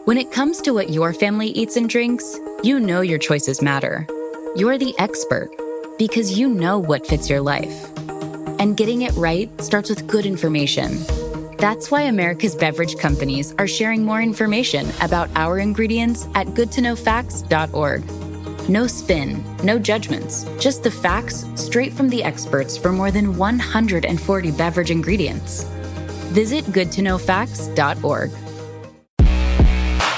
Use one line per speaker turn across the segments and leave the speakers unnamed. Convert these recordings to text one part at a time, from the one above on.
When it comes to what your family eats and drinks, you know your choices matter. You're the expert because you know what fits your life. And getting it right starts with good information. That's why America's beverage companies are sharing more information about our ingredients at goodtoknowfacts.org. No spin, no judgments, just the facts straight from the experts for more than 140 beverage ingredients. Visit goodtoknowfacts.org.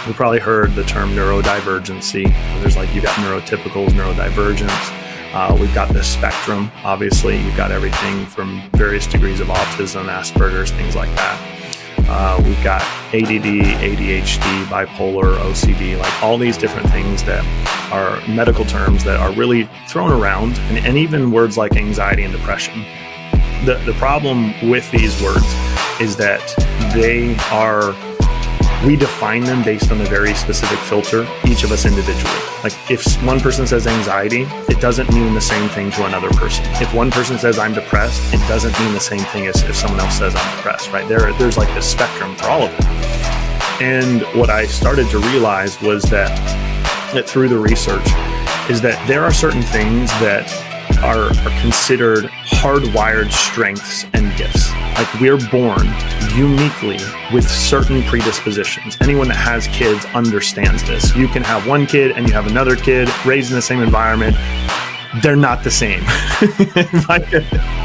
You probably heard the term neurodivergency. There's you've got neurotypicals, neurodivergence. We've got the spectrum. Obviously, you've got everything from various degrees of autism, Asperger's, things like that. We've got ADD, ADHD, bipolar, OCD, all these different things that are medical terms that are really thrown around, and even words like anxiety and depression. The problem with these words is that we define them based on a very specific filter, each of us individually. If one person says anxiety, it doesn't mean the same thing to another person. If one person says I'm depressed, it doesn't mean the same thing as if someone else says I'm depressed, right? There's this spectrum for all of them. And what I started to realize was that through the research is that there are certain things that are considered hardwired strengths and gifts. We're born uniquely with certain predispositions. Anyone that has kids understands this. You can have one kid and you have another kid raised in the same environment. They're not the same.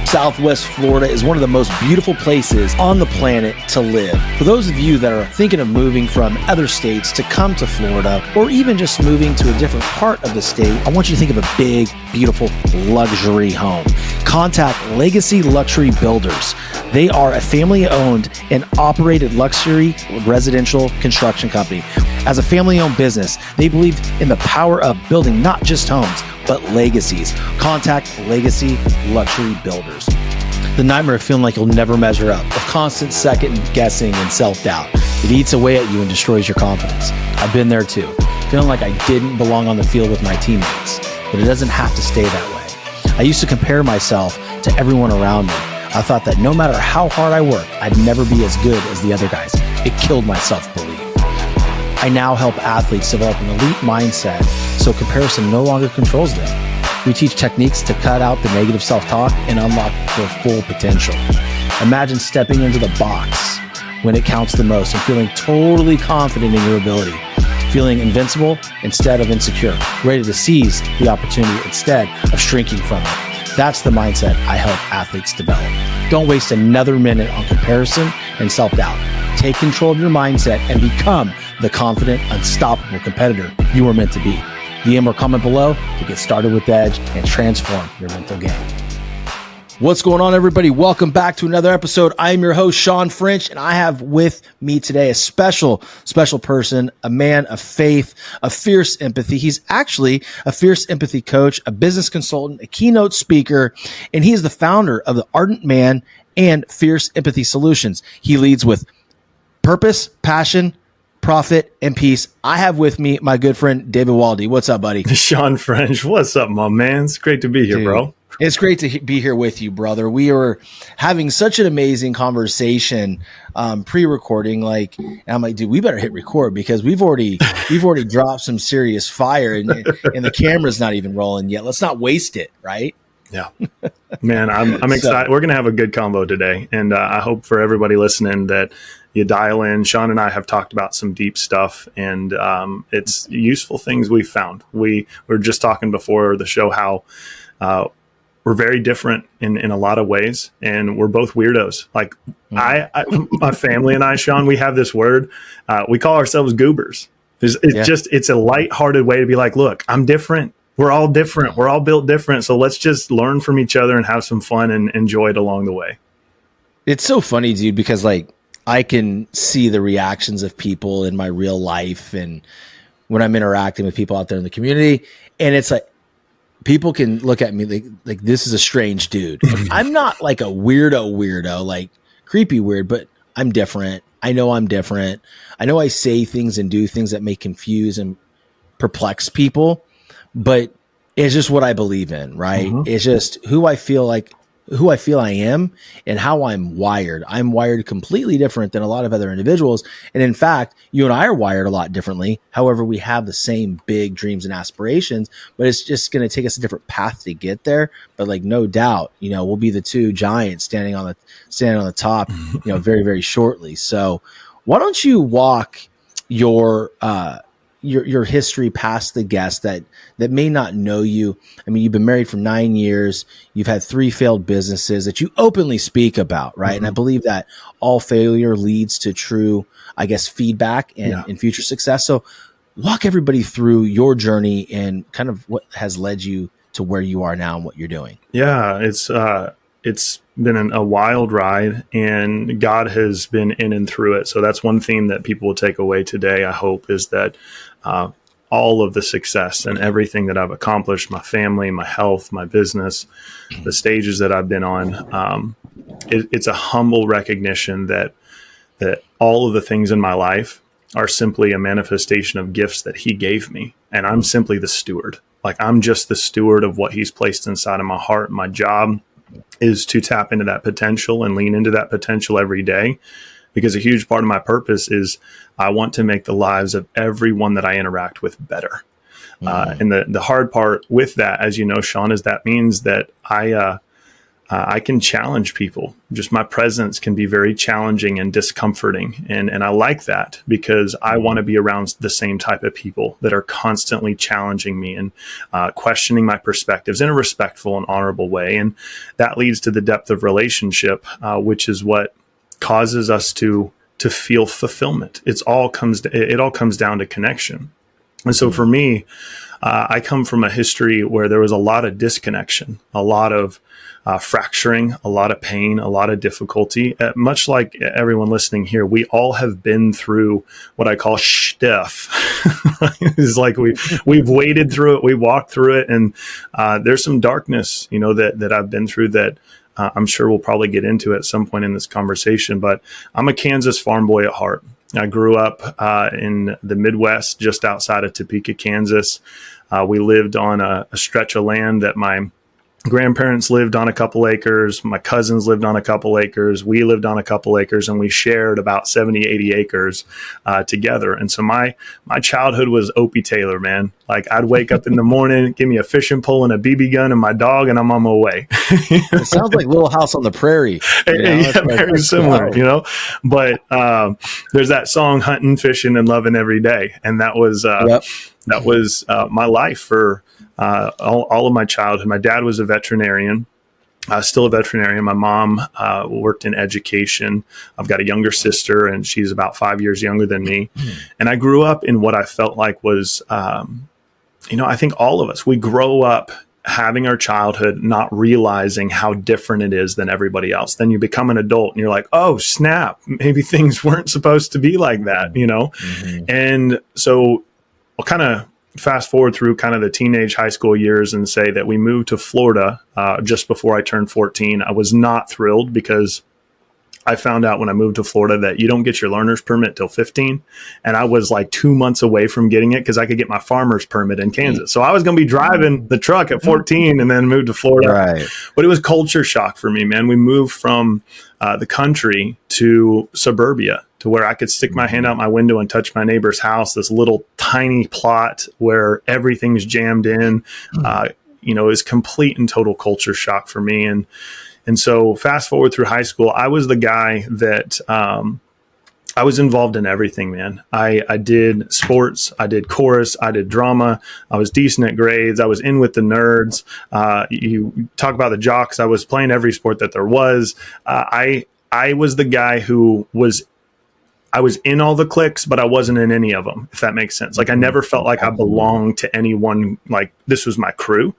Southwest Florida is one of the most beautiful places on the planet to live. For those of you that are thinking of moving from other states to come to Florida, or even just moving to a different part of the state, I want you to think of a big, beautiful luxury home. Contact Legacy Luxury Builders. They are a family-owned and operated luxury residential construction company. As a family-owned business, they believe in the power of building not just homes, but legacies. Contact Legacy Luxury Builders. The nightmare of feeling like you'll never measure up, of constant second guessing and self-doubt. It eats away at you and destroys your confidence. I've been there too, feeling like I didn't belong on the field with my teammates, but it doesn't have to stay that way. I used to compare myself to everyone around me. I thought that no matter how hard I worked, I'd never be as good as the other guys. It killed my self-belief. I now help athletes develop an elite mindset so comparison no longer controls them. We teach techniques to cut out the negative self-talk and unlock their full potential. Imagine stepping into the box when it counts the most and feeling totally confident in your ability, feeling invincible instead of insecure, ready to seize the opportunity instead of shrinking from it. That's the mindset I help athletes develop. Don't waste another minute on comparison and self-doubt. Take control of your mindset and become the confident, unstoppable competitor you were meant to be. DM or comment below to get started with the edge and transform your mental game. What's going on, everybody? Welcome back to another episode. I am your host, Shawn French, and I have with me today a special person, a man of faith, of fierce empathy. He's actually a fierce empathy coach, a business consultant, a keynote speaker, and he is the founder of the Ardent Man and Fierce Empathy Solutions. He leads with purpose, passion, profit, and peace. I have with me my good friend, David Waldy. What's up, buddy?
Shawn French, what's up, my man? It's great to be here, bro.
It's great to be here with you, brother. We were having such an amazing conversation pre-recording. And I'm like, dude, we better hit record because we've already dropped some serious fire and the camera's not even rolling yet. Let's not waste it, right?
Yeah, man, I'm excited. We're going to have a good combo today. And I hope for everybody listening that you dial in. Shawn and I have talked about some deep stuff, and it's useful things we've found. We were just talking before the show how we're very different in a lot of ways, and we're both weirdos. My family and I, Shawn, we have this word. We call ourselves goobers. It's a lighthearted way to be like, look, I'm different. We're all different. We're all built different. So let's just learn from each other and have some fun and enjoy it along the way. It's
so funny, dude, because I can see the reactions of people in my real life and when I'm interacting with people out there in the community, and it's like people can look at me like this is a strange dude. I'm not like a weirdo, like creepy weird, but I'm different. I know I'm different. I know I say things and do things that may confuse and perplex people, but it's just what I believe in, right? Mm-hmm. It's just who I feel like who I feel I am and how I'm wired. I'm wired completely different than a lot of other individuals. And in fact, you and I are wired a lot differently. However, we have the same big dreams and aspirations, but it's just going to take us a different path to get there. But like, no doubt, we'll be the two giants standing on the top, very, very shortly. So why don't you walk your history past the guests that may not know you? I mean, you've been married for 9 years. You've had 3 failed businesses that you openly speak about, right? And I believe that all failure leads to true, I guess, feedback and future success. So walk everybody through your journey and kind of what has led you to where you are now and what you're doing.
Yeah, it's been a wild ride, and God has been in and through it. So that's one theme that people will take away today, I hope, is that all of the success and everything that I've accomplished, my family, my health, my business, the stages that I've been on, it's a humble recognition that all of the things in my life are simply a manifestation of gifts that He gave me. And I'm simply the steward. Like, I'm just the steward of what He's placed inside of my heart. My job is to tap into that potential and lean into that potential every day, because a huge part of my purpose is I want to make the lives of everyone that I interact with better. And the hard part with that, as you know, Shawn, is that means that I can challenge people. Just my presence can be very challenging and discomforting. And I like that, because I want to be around the same type of people that are constantly challenging me and questioning my perspectives in a respectful and honorable way. And that leads to the depth of relationship, which is what causes us to feel fulfillment. It all comes down to connection. And so for me, I come from a history where there was a lot of disconnection, a lot of fracturing, a lot of pain, a lot of difficulty. Much like everyone listening here, we all have been through what I call stuff. It's like we've waded through it, we walked through it, and there's some darkness, that I've been through that I'm sure we'll probably get into at some point in this conversation. But I'm a Kansas farm boy at heart. I grew up in the Midwest, just outside of Topeka, Kansas. We lived on a stretch of land that my grandparents lived on a couple acres. My cousins lived on a couple acres. We lived on a couple acres, and we shared about 70, 80 acres together. And so my childhood was Opie Taylor, man. Like, I'd wake up in the morning, give me a fishing pole and a BB gun and my dog, and I'm on my way.
It sounds like Little House on the Prairie.
Yeah, very similar, But there's that song, hunting, fishing, and loving every day. And that was my life for all of my childhood. My dad was a veterinarian, still a veterinarian. My mom worked in education. I've got a younger sister, and she's about 5 years younger than me. And I grew up in what I felt like was, I think all of us, we grow up having our childhood, not realizing how different it is than everybody else. Then you become an adult and you're like, oh, snap, maybe things weren't supposed to be like that, And so I'll kind of fast forward through kind of the teenage high school years and say that we moved to Florida just before I turned 14. I was not thrilled, because I found out when I moved to Florida that you don't get your learner's permit till 15. And I was like 2 months away from getting it, because I could get my farmer's permit in Kansas. So I was going to be driving the truck at 14 and then moved to Florida.
Right.
But it was culture shock for me, man. We moved from the country to suburbia, to where I could stick my hand out my window and touch my neighbor's house, this little tiny plot where everything's jammed in, is complete and total culture shock for me. And so fast forward through high school, I was the guy that I was involved in everything, man. I did sports, I did chorus, I did drama. I was decent at grades. I was in with the nerds. You talk about the jocks. I was playing every sport that there was. I was the guy who I was in all the cliques, but I wasn't in any of them, if that makes sense. Like, I never felt like I belonged to anyone, like this was my crew.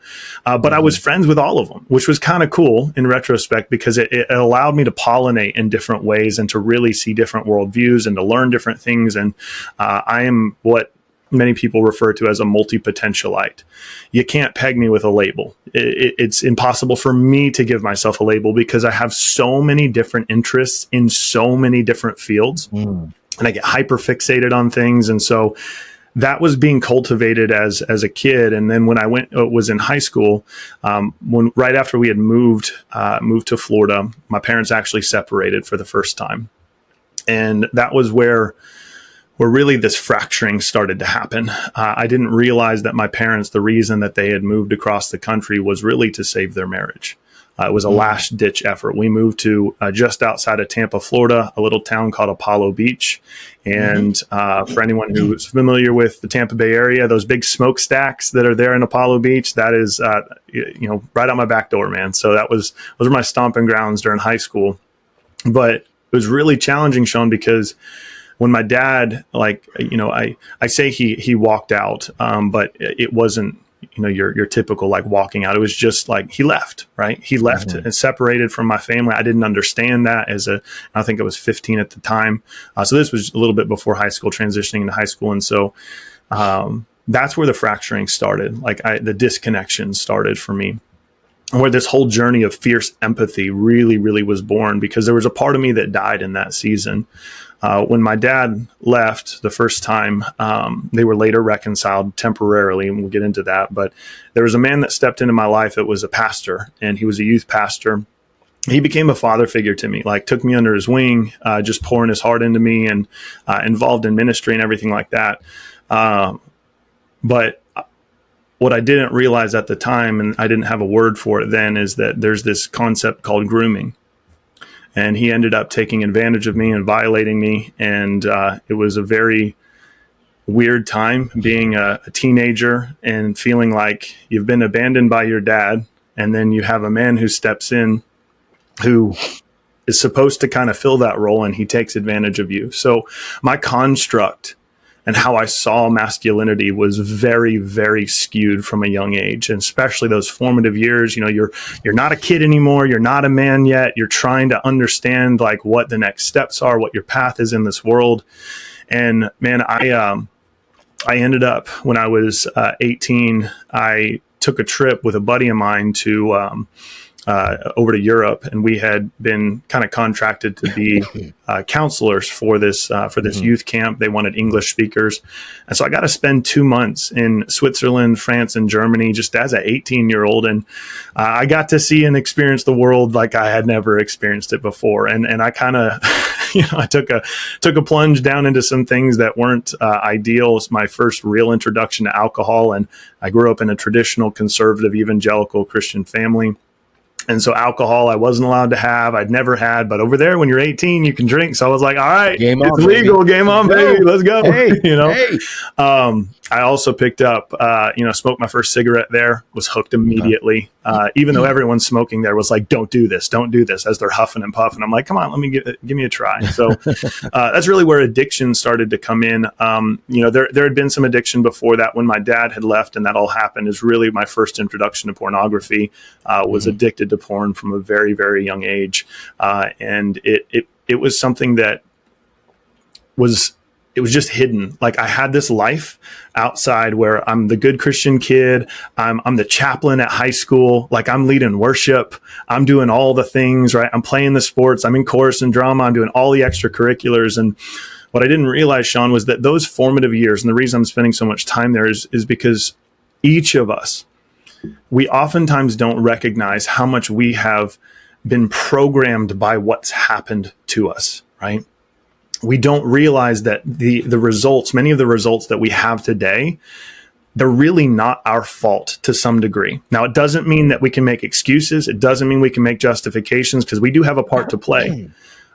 But I was friends with all of them, which was kind of cool in retrospect, because it allowed me to pollinate in different ways and to really see different worldviews and to learn different things. And I am what many people refer to as a multi-potentialite. You can't peg me with a label. It's impossible for me to give myself a label, because I have so many different interests in so many different fields, and I get hyper fixated on things. And so that was being cultivated as a kid. And then when I was in high school, right after we had moved to Florida, my parents actually separated for the first time. And that was where really this fracturing started to happen. I didn't realize that my parents, the reason that they had moved across the country was really to save their marriage. It was a last ditch effort. We moved to just outside of Tampa, Florida, a little town called Apollo Beach. And for anyone who's familiar with the Tampa Bay area, those big smokestacks that are there in Apollo Beach, that is, right out my back door, man. So those were my stomping grounds during high school. But it was really challenging, Shawn, because when my dad, I say he walked out, but it wasn't, your typical like walking out. It was just like he left, right? He left and separated from my family. I didn't understand that I think I was 15 at the time. So this was a little bit before high school, transitioning into high school. And so that's where the fracturing started. Like the disconnection started for me, where this whole journey of fierce empathy really, really was born, because there was a part of me that died in that season. When my dad left the first time, they were later reconciled temporarily, and we'll get into that. But there was a man that stepped into my life that was a pastor, and he was a youth pastor. He became a father figure to me, like took me under his wing, just pouring his heart into me, and involved in ministry and everything like that. But what I didn't realize at the time, and I didn't have a word for it then, is that there's this concept called grooming. And he ended up taking advantage of me and violating me. And it was a very weird time being a teenager and feeling like you've been abandoned by your dad. And then you have a man who steps in who is supposed to kind of fill that role, and he takes advantage of you. So my construct and how I saw masculinity was very, very skewed from a young age, and especially those formative years. You're not a kid anymore. You're not a man yet. You're trying to understand like what the next steps are, what your path is in this world. And man, I ended up, when I was 18, I took a trip with a buddy of mine to over to Europe, and we had been kind of contracted to be counselors for this youth camp. They wanted English speakers, and so I got to spend 2 months in Switzerland, France, and Germany just as an 18-year-old, and I got to see and experience the world like I had never experienced it before. And I kind of, I took a plunge down into some things that weren't ideal. It's my first real introduction to alcohol, and I grew up in a traditional conservative evangelical Christian family. And so alcohol I wasn't allowed to have. I'd never had. But over there, when you're 18, you can drink. So I was like, all right, it's legal. Game on, baby. Let's go. Hey. I also picked up, smoked my first cigarette there, was hooked immediately. Even though everyone smoking there was like, don't do this, as they're huffing and puffing. I'm like, come on, let me give me a try. So that's really where addiction started to come in. There had been some addiction before that. When my dad had left and that all happened, is really my first introduction to pornography. Was addicted to porn from a very, very young age. And it was something that it was just hidden. Like I had this life outside where I'm the good Christian kid. I'm the chaplain at high school. Like I'm leading worship. I'm doing all the things, right? I'm playing the sports. I'm in chorus and drama. I'm doing all the extracurriculars. And what I didn't realize, Shawn, was that those formative years, and the reason I'm spending so much time there is because each of us, we oftentimes don't recognize how much we have been programmed by what's happened to us, right? We don't realize that the results, many of the results that we have today, they're really not our fault to some degree. Now, it doesn't mean that we can make excuses. It doesn't mean we can make justifications, because we do have a part to play.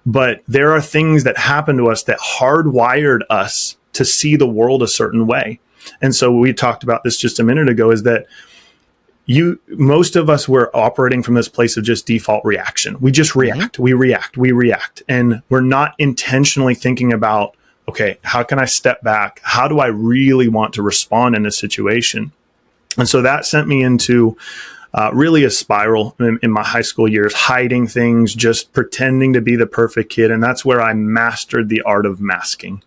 But there are things that happen to us that hardwired us to see the world a certain way. And so we talked about this just a minute ago, is that most of us were operating from this place of just default reaction. We just react, we react. And we're not intentionally thinking about, okay, how can I step back? How do I really want to respond in a situation? And so that sent me into really a spiral in my high school years, hiding things, just pretending to be the perfect kid. And that's where I mastered the art of masking.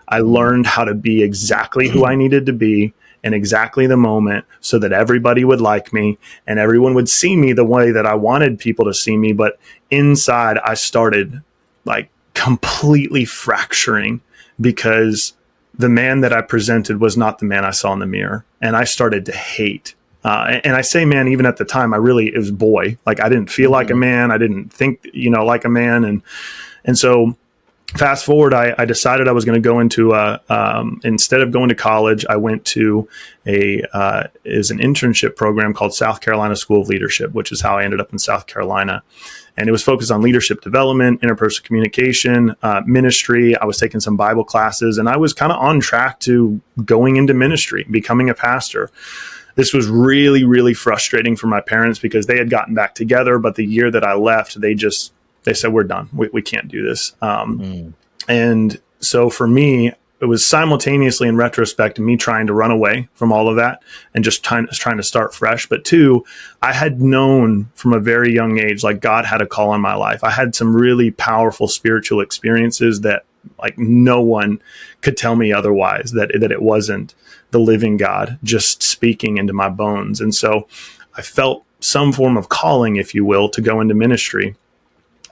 I learned how to be exactly who I needed to be in exactly the moment, so that everybody would like me and everyone would see me the way that I wanted people to see me. But inside, I started like completely fracturing, because the man that I presented was not the man I saw in the mirror. And I started to hate. And I say man, even at the time, it was boy. Like I didn't feel like a man. I didn't think, like a man. And so fast forward, I decided I was going to go into instead of going to college, I went to is an internship program called South Carolina School of Leadership, which is how I ended up in South Carolina. And it was focused on leadership development, interpersonal communication, ministry. I was taking some Bible classes, and I was kind of on track to going into ministry, becoming a pastor. This was really, really frustrating for my parents because they had gotten back together. But the year that I left, they said, we're done. We can't do this. And so for me, it was simultaneously, in retrospect, me trying to run away from all of that and just trying to start fresh. But two, I had known from a very young age, like God had a call on my life. I had some really powerful spiritual experiences that like no one could tell me otherwise, that it wasn't the living God just speaking into my bones. And so I felt some form of calling, if you will, to go into ministry.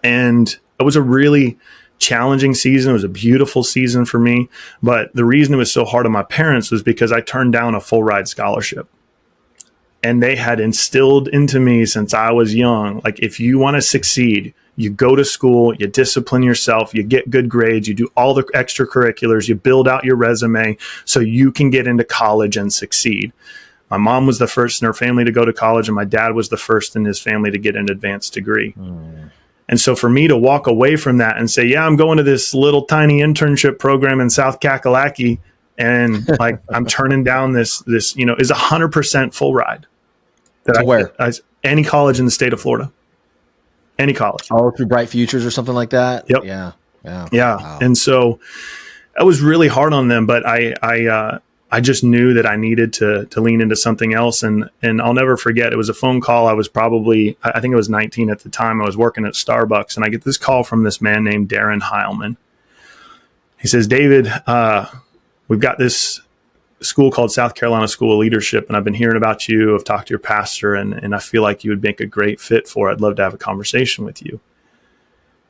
And it was a really challenging season. It was a beautiful season for me. But the reason it was so hard on my parents was because I turned down a full ride scholarship. And they had instilled into me since I was young, like, if you want to succeed, you go to school, you discipline yourself, you get good grades, you do all the extracurriculars, you build out your resume so you can get into college and succeed. My mom was the first in her family to go to college, and my dad was the first in his family to get an advanced degree. And so for me to walk away from that and say, yeah, I'm going to this little tiny internship program in South Kakalaki, and like I'm turning down this is 100% full ride. Any college in the state of Florida. Any college.
Oh, through Bright Futures or something like that?
Yep.
Yeah.
Wow. And so that was really hard on them, but I just knew that I needed to lean into something else. And I'll never forget, it was a phone call. I was I think I was 19 at the time. I was working at Starbucks, and I get this call from this man named Darren Heilman. He says, David, we've got this school called South Carolina School of Leadership, and I've been hearing about you. I've talked to your pastor, and I feel like you would make a great fit for it. I'd love to have a conversation with you.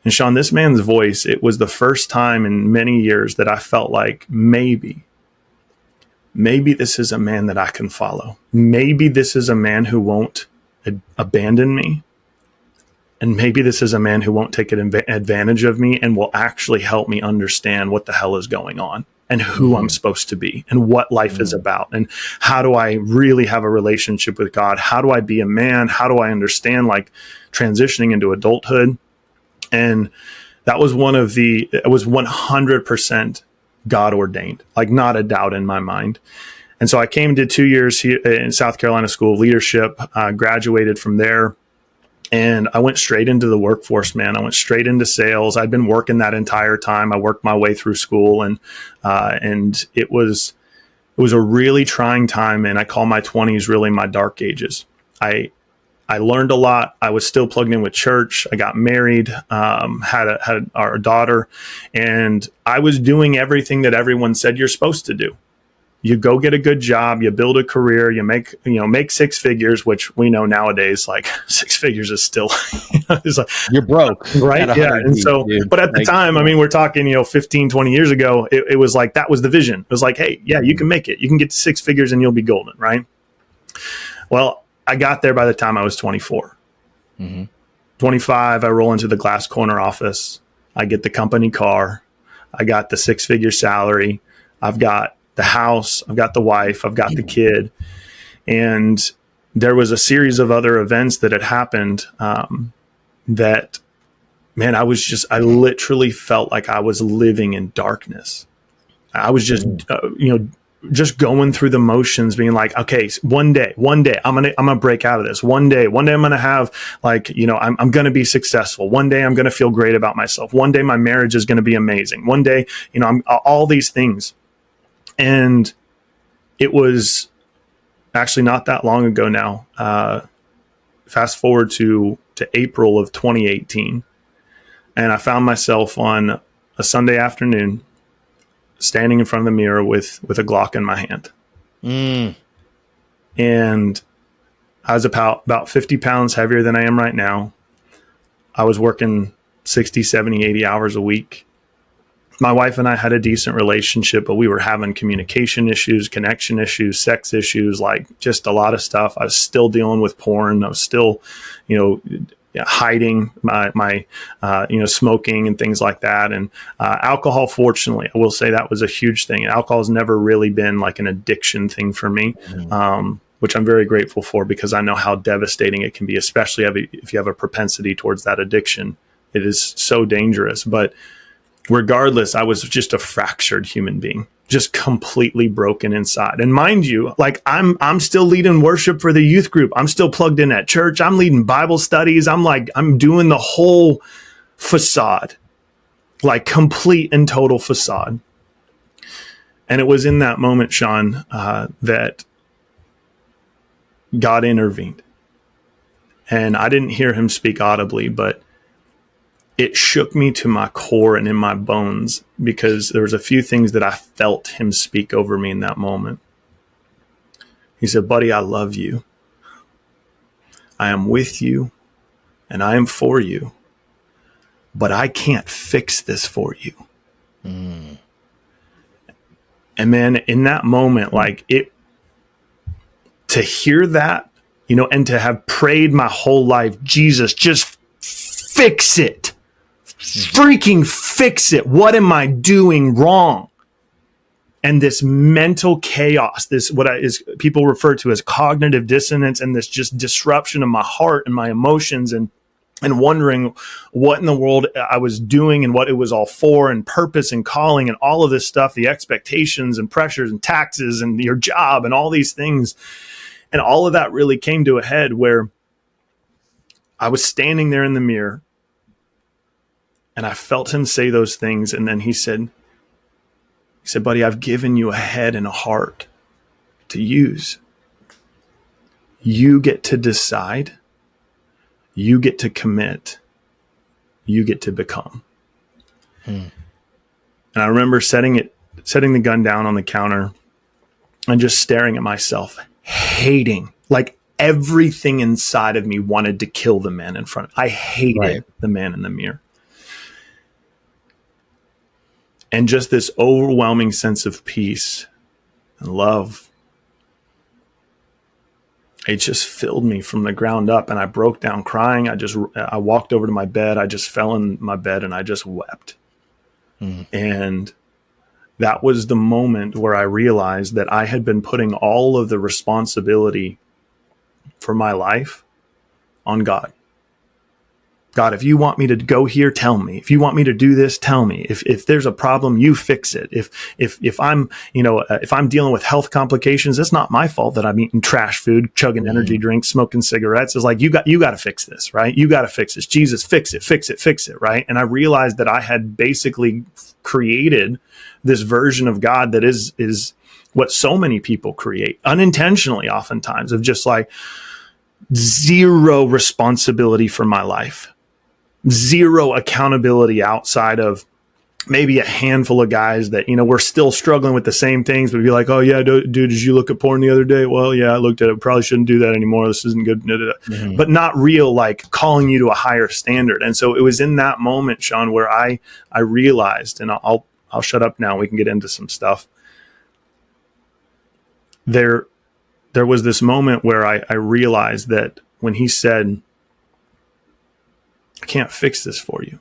And Shawn, this man's voice, it was the first time in many years that I felt like maybe this is a man that I can follow. Maybe this is a man who won't abandon me. And maybe this is a man who won't take advantage of me and will actually help me understand what the hell is going on and who I'm supposed to be and what life is about. And how do I really have a relationship with God? How do I be a man? How do I understand like transitioning into adulthood? And that was it was 100% God ordained, like not a doubt in my mind. And so I came to 2 years here in South Carolina School of Leadership, graduated from there, and I went straight into the workforce, man. I went straight into sales. I'd been working that entire time. I worked my way through school, and it was a really trying time. And I call my 20s really my dark ages. I learned a lot. I was still plugged in with church. I got married, had our daughter, and I was doing everything that everyone said you're supposed to do. You go get a good job, you build a career, you make six figures, which we know nowadays, like 6 figures is still, it's like,
you're broke.
Right. Yeah. And so, dude, but at the time, I mean, we're talking, 15, 20 years ago, it was like, that was the vision. It was like, hey, yeah, you can make it. You can get to 6 figures and you'll be golden. Right. Well, I got there by the time I was 24. 25, I roll into the glass corner office. I get the company car. I got the 6-figure salary. I've got the house. I've got the wife. I've got the kid. And there was a series of other events that had happened that, man, I literally felt like I was living in darkness. I was just, just going through the motions, being like, okay, one day, I'm gonna break out of this. One day I'm gonna have I'm gonna be successful. One day I'm gonna feel great about myself. One day my marriage is gonna be amazing. One day, I'm all these things. And it was actually not that long ago now. Fast forward to April of 2018, and I found myself on a Sunday afternoon, standing in front of the mirror with a Glock in my hand. And I was about 50 pounds heavier than I am right now. I was working 60, 70, 80 hours a week. my wife and I had a decent relationship, but we were having communication issues, connection issues, sex issues, like just a lot of stuff. I was still dealing with porn. I was still, hiding my smoking and things like that. And alcohol, fortunately, I will say that was a huge thing. Alcohol has never really been like an addiction thing for me, which I'm very grateful for, because I know how devastating it can be, especially if you have a propensity towards that addiction. It is so dangerous. But regardless, I was just a fractured human being, just completely broken inside. And mind you, like I'm still leading worship for the youth group. I'm still plugged in at church. I'm leading Bible studies. I'm doing the whole facade, like complete and total facade. And it was in that moment, Shawn, that God intervened. And I didn't hear him speak audibly, but it shook me to my core and in my bones, because there was a few things that I felt him speak over me in that moment. He said, buddy, I love you. I am with you and I am for you, but I can't fix this for you. And man, in that moment, like to hear that, and to have prayed my whole life, Jesus, just fix it. Freaking fix it. What am I doing wrong? And this mental chaos, this people refer to as cognitive dissonance, and this just disruption of my heart and my emotions, and wondering what in the world I was doing and what it was all for, and purpose and calling and all of this stuff, the expectations and pressures and taxes and your job and all these things. And all of that really came to a head where I was standing there in the mirror, and I felt him say those things. And then he said, buddy, I've given you a head and a heart to use. You get to decide. You get to commit. You get to become. And I remember setting the gun down on the counter and just staring at myself, hating, like everything inside of me wanted to kill the man in front of me. I hated the man in the mirror. And just this overwhelming sense of peace and love, it just filled me from the ground up. And I broke down crying. I walked over to my bed. I just fell in my bed and I just wept. And that was the moment where I realized that I had been putting all of the responsibility for my life on God. God, if you want me to go here, tell me. If you want me to do this, tell me. If there's a problem, you fix it. If I'm dealing with health complications, it's not my fault that I'm eating trash food, chugging energy drinks, smoking cigarettes. It's like, you got to fix this, right? You got to fix this. Jesus, fix it, right? And I realized that I had basically created this version of God that is what so many people create unintentionally, oftentimes, of just like zero responsibility for my life. Zero accountability outside of maybe a handful of guys that, we're still struggling with the same things, but be like, oh yeah, dude, did you look at porn the other day? Well, yeah, I looked at it. Probably shouldn't do that anymore. This isn't good. But not real, like calling you to a higher standard. And so it was in that moment, Shawn, where I realized, and I'll shut up now. We can get into some stuff. There was this moment where I realized that when he said, I can't fix this for you.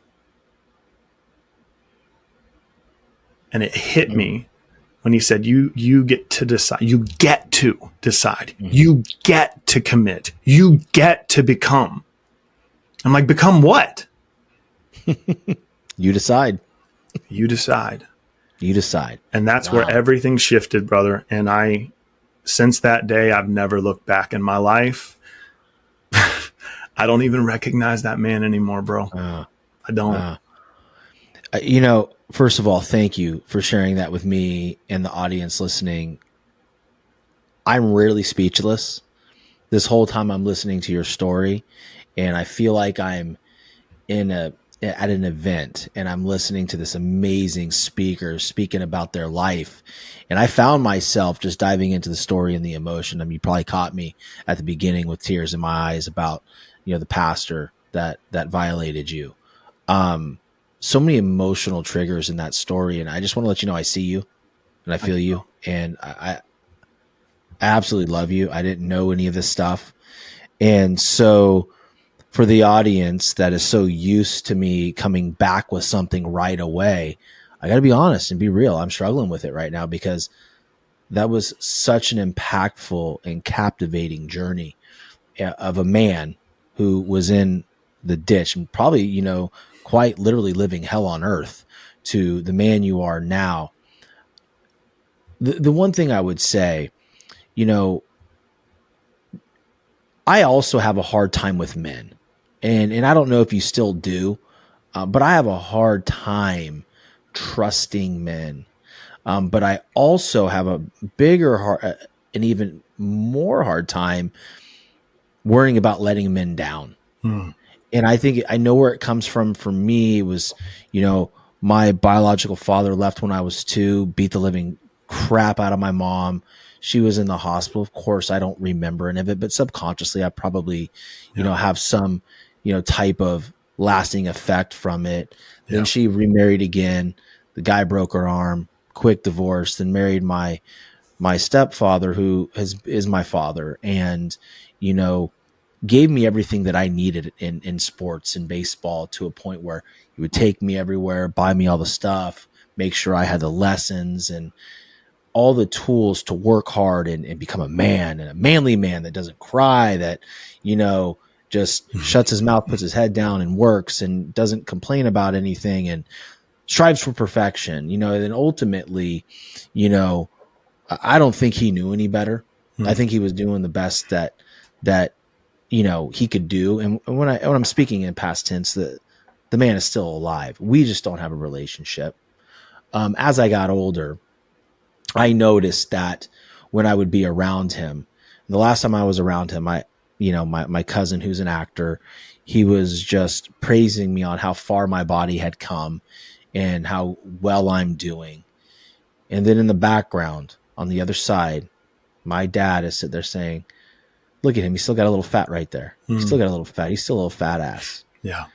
And it hit me when he said, you get to decide. You get to decide. You get to commit. You get to become. I'm like, become what?
You decide.
You decide.
You decide.
And that's where everything shifted, brother. And since that day, I've never looked back in my life. I don't even recognize that man anymore, bro. I don't.
First of all, thank you for sharing that with me and the audience listening. I'm rarely speechless. This whole time I'm listening to your story, and I feel like I'm at an event and I'm listening to this amazing speaker speaking about their life. And I found myself just diving into the story and the emotion. I mean, you probably caught me at the beginning with tears in my eyes about, the pastor that violated you. so many emotional triggers in that story. And I just want to let you know I see you and I feel you. And I absolutely love you. I didn't know any of this stuff. And so for the audience that is so used to me coming back with something right away, I got to be honest and be real. I'm struggling with it right now because that was such an impactful and captivating journey of a man who was in the ditch and probably, you know, quite literally living hell on earth to the man you are now. The one thing I would say, you know, I also have a hard time with men, and I don't know if you still do, but I have a hard time trusting men. But I also have a bigger an even more hard time worrying about letting men down. And I think I know where it comes from. For me, it was, you know, my biological father left when I was 2, beat the living crap out of my mom. She was in the hospital. Of course, I don't remember any of it, but subconsciously, I probably, you know, have some, you know, type of lasting effect from it. Then she remarried again. The guy broke her arm, quick divorce, then married my stepfather, who is my father, and, you know, gave me everything that I needed in sports and baseball, to a point where he would take me everywhere, buy me all the stuff, make sure I had the lessons and all the tools to work hard and become a man, and a manly man that doesn't cry, that, you know, just shuts his mouth, puts his head down and works and doesn't complain about anything and strives for perfection, you know. And then ultimately, you know, I don't think he knew any better. I think he was doing the best that, you know, he could do. And when I'm speaking in past tense, the man is still alive. We just don't have a relationship. As I got older, I noticed that when I would be around him, the last time I was around him, my cousin, who's an actor, he was just praising me on how far my body had come and how well I'm doing. And then in the background, on the other side, my dad is sitting there saying, "Look at him. He's still got a little fat right there. He's still got a little fat. He's still a little fat ass."
Yeah.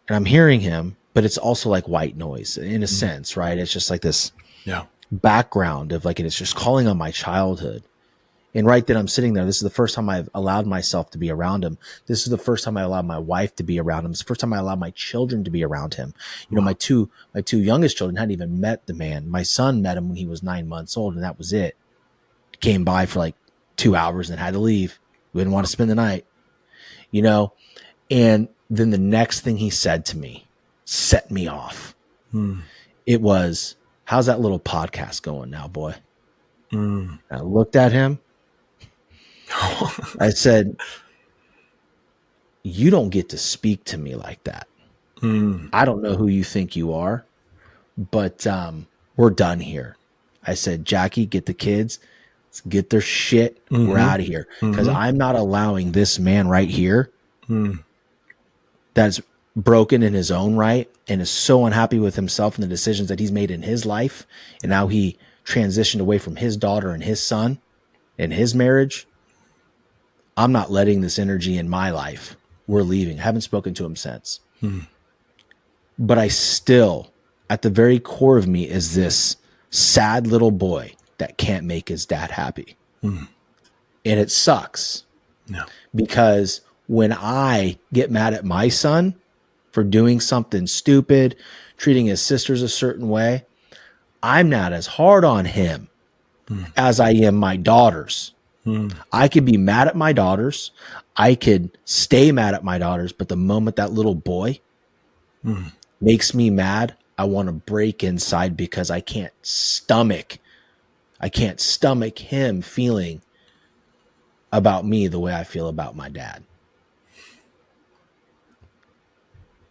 And I'm hearing him, but it's also like white noise in a sense, right? It's just like this background of like, and it's just calling on my childhood. And right then I'm sitting there. This is the first time I've allowed myself to be around him. This is the first time I allowed my wife to be around him. It's the first time I allowed my children to be around him. You know, my two youngest children hadn't even met the man. My son met him when he was 9 months old, and that was it. Came by for like 2 hours and had to leave. We didn't want to spend the night, you know? And then the next thing he said to me set me off. It was, "How's that little podcast going now, boy?" I looked at him. I said, "You don't get to speak to me like that. I don't know who you think you are, but we're done here." I said, "Jackie, get the kids. Let's get their shit. We're out of here." Because I'm not allowing this man right here that's broken in his own right and is so unhappy with himself and the decisions that he's made in his life. And now he transitioned away from his daughter and his son and his marriage. I'm not letting this energy in my life. We're leaving. I haven't spoken to him since. But I still, at the very core of me, is this sad little boy that can't make his dad happy. And it sucks. Because when I get mad at my son for doing something stupid, treating his sisters a certain way, I'm not as hard on him as I am my daughters. I could be mad at my daughters. I could stay mad at my daughters. But the moment that little boy makes me mad, I want to break inside, because I can't stomach him feeling about me the way I feel about my dad.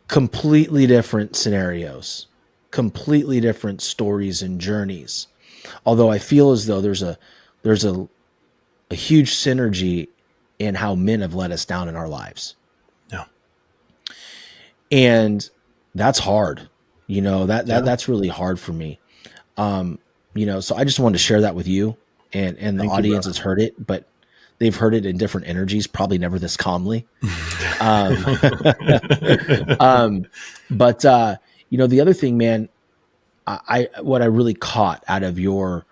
Completely different scenarios, completely different stories and journeys. Although I feel as though there's a huge synergy in how men have let us down in our lives. And that's hard. You know, that's really hard for me. You know, so I just wanted to share that with you, and the audience has heard it, but they've heard it in different energies, probably never this calmly. But The other thing, man, what I really caught out of your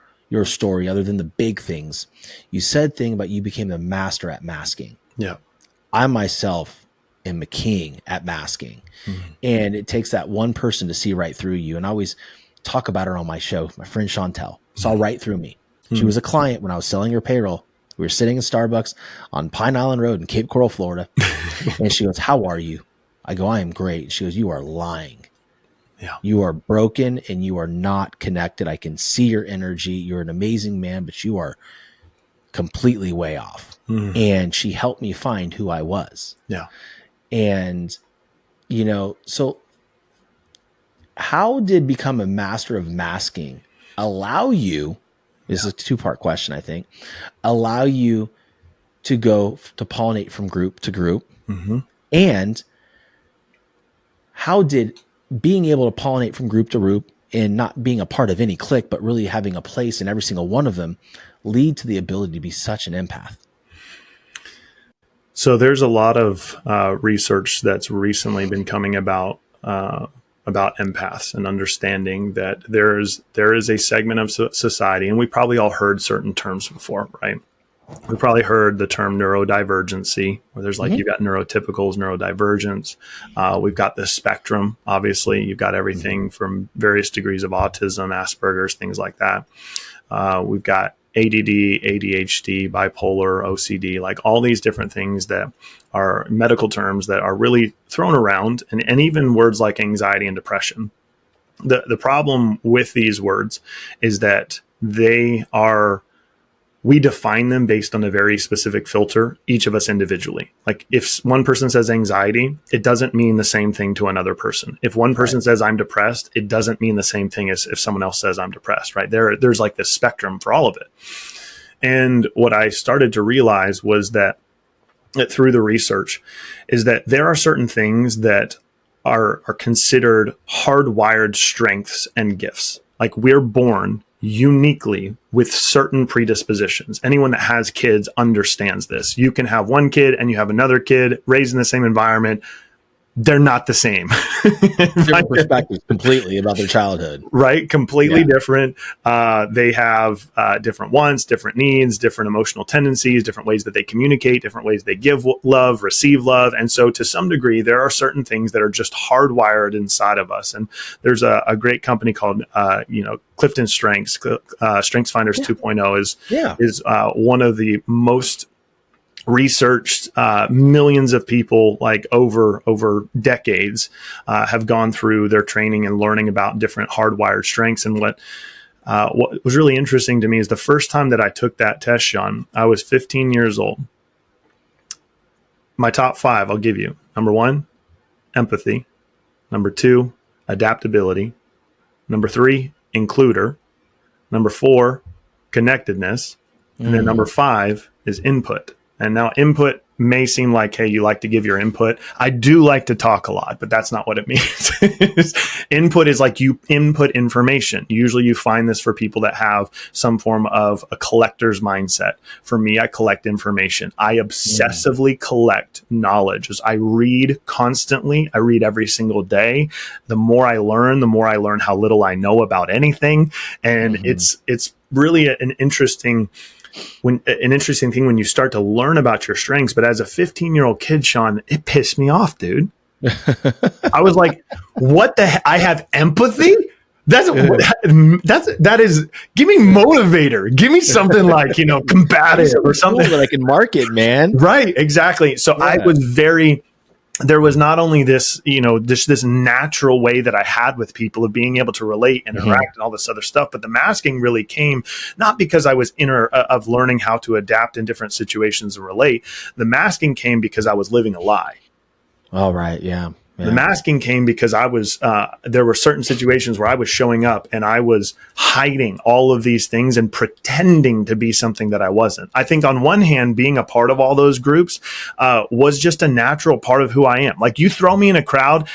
story, other than the big things, you said thing about you became a master at masking.
Yeah.
I myself am a king at masking. And it takes that one person to see right through you. And I always talk about her on my show. My friend Chantel saw right through me. She was a client when I was selling her payroll. We were sitting in Starbucks on Pine Island Road in Cape Coral, Florida. And she goes, "How are you?" I go, "I am great." She goes, "You are lying.
Yeah.
You are broken and you are not connected. I can see your energy. You're an amazing man, but you are completely way off." And she helped me find who I was.
Yeah.
And, so how did become a master of masking allow you, this is a two-part question, I think, allow you to go to pollinate from group to group? And how did being able to pollinate from group to group and not being a part of any clique, but really having a place in every single one of them lead to the ability to be such an empath?
So there's a lot of research that's recently been coming about empaths and understanding that there is a segment of society, and we probably all heard certain terms before, right? We probably heard the term neurodivergency, where there's like, you've got neurotypicals, neurodivergence. We've got the spectrum. Obviously, you've got everything from various degrees of autism, Asperger's, things like that. We've got ADD, ADHD, bipolar, OCD, like all these different things that are medical terms that are really thrown around, and even words like anxiety and depression. The problem with these words is that we define them based on a very specific filter, each of us individually. Like if one person says anxiety, it doesn't mean the same thing to another person. If one person says I'm depressed, it doesn't mean the same thing as if someone else says I'm depressed, right? There's like this spectrum for all of it. And what I started to realize was that through the research is that there are certain things that are considered hardwired strengths and gifts. Like we're born uniquely with certain predispositions. Anyone that has kids understands this. You can have one kid and you have another kid raised in the same environment. They're not the same.
Different perspectives completely about their childhood.
Right? Completely different. They have different wants, different needs, different emotional tendencies, different ways that they communicate, different ways they give love, receive love. And so to some degree, there are certain things that are just hardwired inside of us. And there's a great company called, Clifton Strengths, Strengths Finders 2.0 is one of the most researched. Millions of people, like over decades, have gone through their training and learning about different hardwired strengths. And what was really interesting to me is the first time that I took that test, Shawn, I was 15 years old. My top 5, I'll give you. Number 1, empathy. Number 2, adaptability. Number 3, includer. Number 4, connectedness. And then number 5 is input. And now input may seem like, hey, you like to give your input. I do like to talk a lot, but that's not what it means. Input is like you input information. Usually you find this for people that have some form of a collector's mindset. For me, I collect information. I obsessively collect knowledge. As I read constantly, I read every single day. The more I learn how little I know about anything. And it's really an interesting thing when you start to learn about your strengths. But as a 15-year-old kid, Shawn, it pissed me off, dude. I was like, what the heck? I have empathy? That is, give me motivator. Give me something like, combative or something
that I can market, man.
Right. Exactly. So I was there was not only this, this natural way that I had with people of being able to relate and interact and all this other stuff, but the masking really came not because I was of learning how to adapt in different situations and relate. The masking came because I was living a lie.
All right. Yeah.
The masking came because I was, there were certain situations where I was showing up and I was hiding all of these things and pretending to be something that I wasn't. I think on one hand, being a part of all those groups was just a natural part of who I am. Like you throw me in a crowd,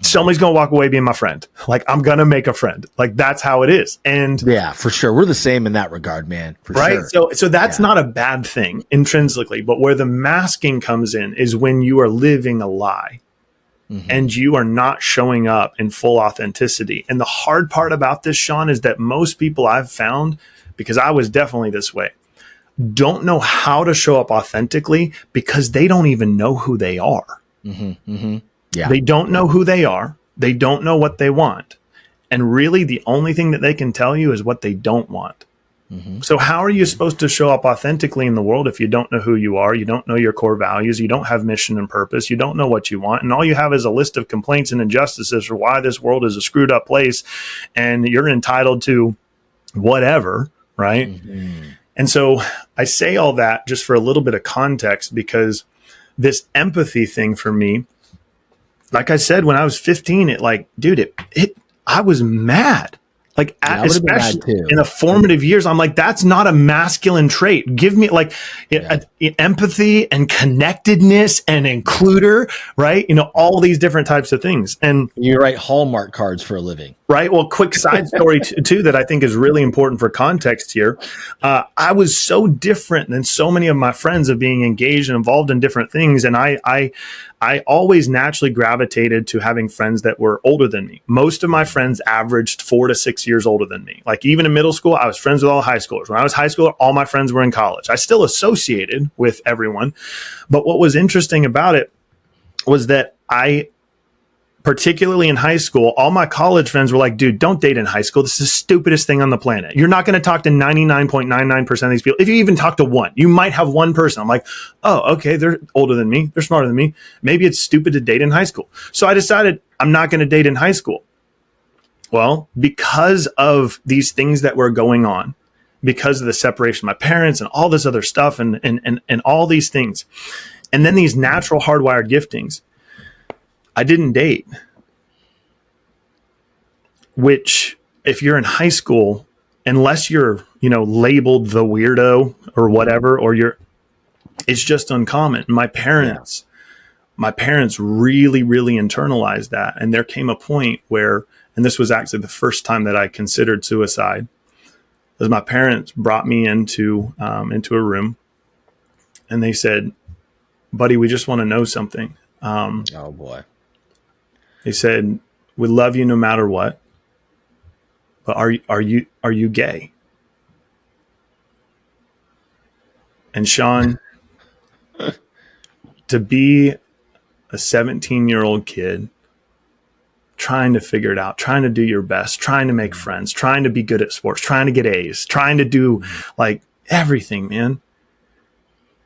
somebody's going to walk away being my friend. Like I'm going to make a friend. Like that's how it is. And
yeah, for sure. We're the same in that regard, man. For
right.
Sure.
So that's not a bad thing intrinsically, but where the masking comes in is when you are living a lie. and you are not showing up in full authenticity. And the hard part about this, Shawn, is that most people I've found, because I was definitely this way, don't know how to show up authentically because they don't even know who they are.
Yeah.
They don't know who they are. They don't know what they want. And really, the only thing that they can tell you is what they don't want. So how are you supposed to show up authentically in the world if you don't know who you are? You don't know your core values. You don't have mission and purpose. You don't know what you want. And all you have is a list of complaints and injustices for why this world is a screwed up place. And you're entitled to whatever, right? And so I say all that just for a little bit of context, because this empathy thing for me, like I said, when I was 15, I was mad. Like, especially in the formative years, I'm like, that's not a masculine trait. Give me empathy and connectedness and includer, right? All these different types of things. And
you write Hallmark cards for a living.
Right. Well, quick side story too, that I think is really important for context here. I was so different than so many of my friends of being engaged and involved in different things. And I always naturally gravitated to having friends that were older than me. Most of my friends averaged 4 to 6 years older than me. Like, even in middle school, I was friends with all high schoolers. When I was high schooler, all my friends were in college. I still associated with everyone. But what was interesting about it was that particularly in high school, all my college friends were like, dude, don't date in high school. This is the stupidest thing on the planet. You're not going to talk to 99.99% of these people. If you even talk to one, you might have one person. I'm like, oh, okay, they're older than me. They're smarter than me. Maybe it's stupid to date in high school. So I decided I'm not going to date in high school. Well, because of these things that were going on, because of the separation of my parents and all this other stuff and all these things, and then these natural hardwired giftings, I didn't date, which, if you're in high school, unless you're, labeled the weirdo or whatever, it's just uncommon. My parents really, really internalized that. And there came a point where, and this was actually the first time that I considered suicide, as my parents brought me into a room and they said, buddy, we just want to know something.
Oh boy.
They said, we love you no matter what, but are you gay? And Shawn, to be a 17-year-old kid trying to figure it out, trying to do your best, trying to make friends, trying to be good at sports, trying to get A's, trying to do like everything, man.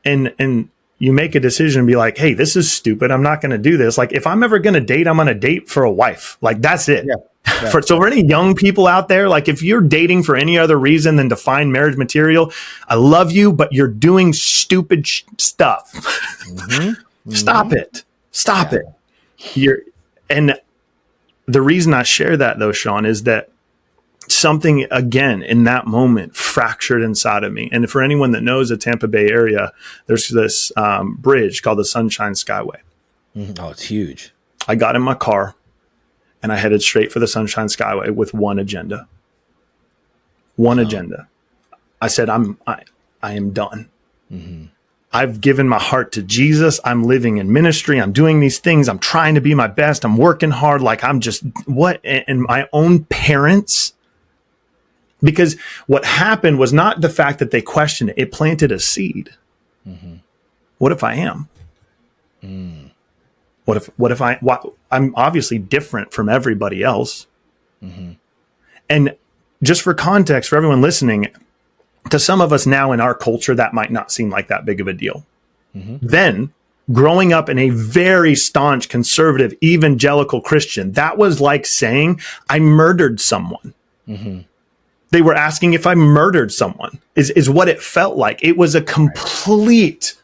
And you make a decision and be like, hey, this is stupid. I'm not going to do this. Like, if I'm ever going to date, I'm going to date for a wife. Like, that's it. Yeah. So for any young people out there, like, if you're dating for any other reason than to find marriage material, I love you, but you're doing stupid stuff. Stop it. Stop it. And the reason I share that, though, Shawn, is that something, again, in that moment fractured inside of me. And for anyone that knows the Tampa Bay area, there's this bridge called the Sunshine Skyway.
Oh, it's huge.
I got in my car and I headed straight for the Sunshine Skyway with one agenda. Agenda. I said, I am done. I've given my heart to Jesus. I'm living in ministry. I'm doing these things. I'm trying to be my best. I'm working hard. Like, I'm just and my own parents. Because what happened was not the fact that they questioned it. It planted a seed. What if I am? What if I'm obviously different from everybody else. And just for context, for everyone listening, to some of us now in our culture, that might not seem like that big of a deal. Then, growing up in a very staunch, conservative, evangelical Christian, that was like saying, I murdered someone. They were asking if I murdered someone, is what it felt like. It was a complete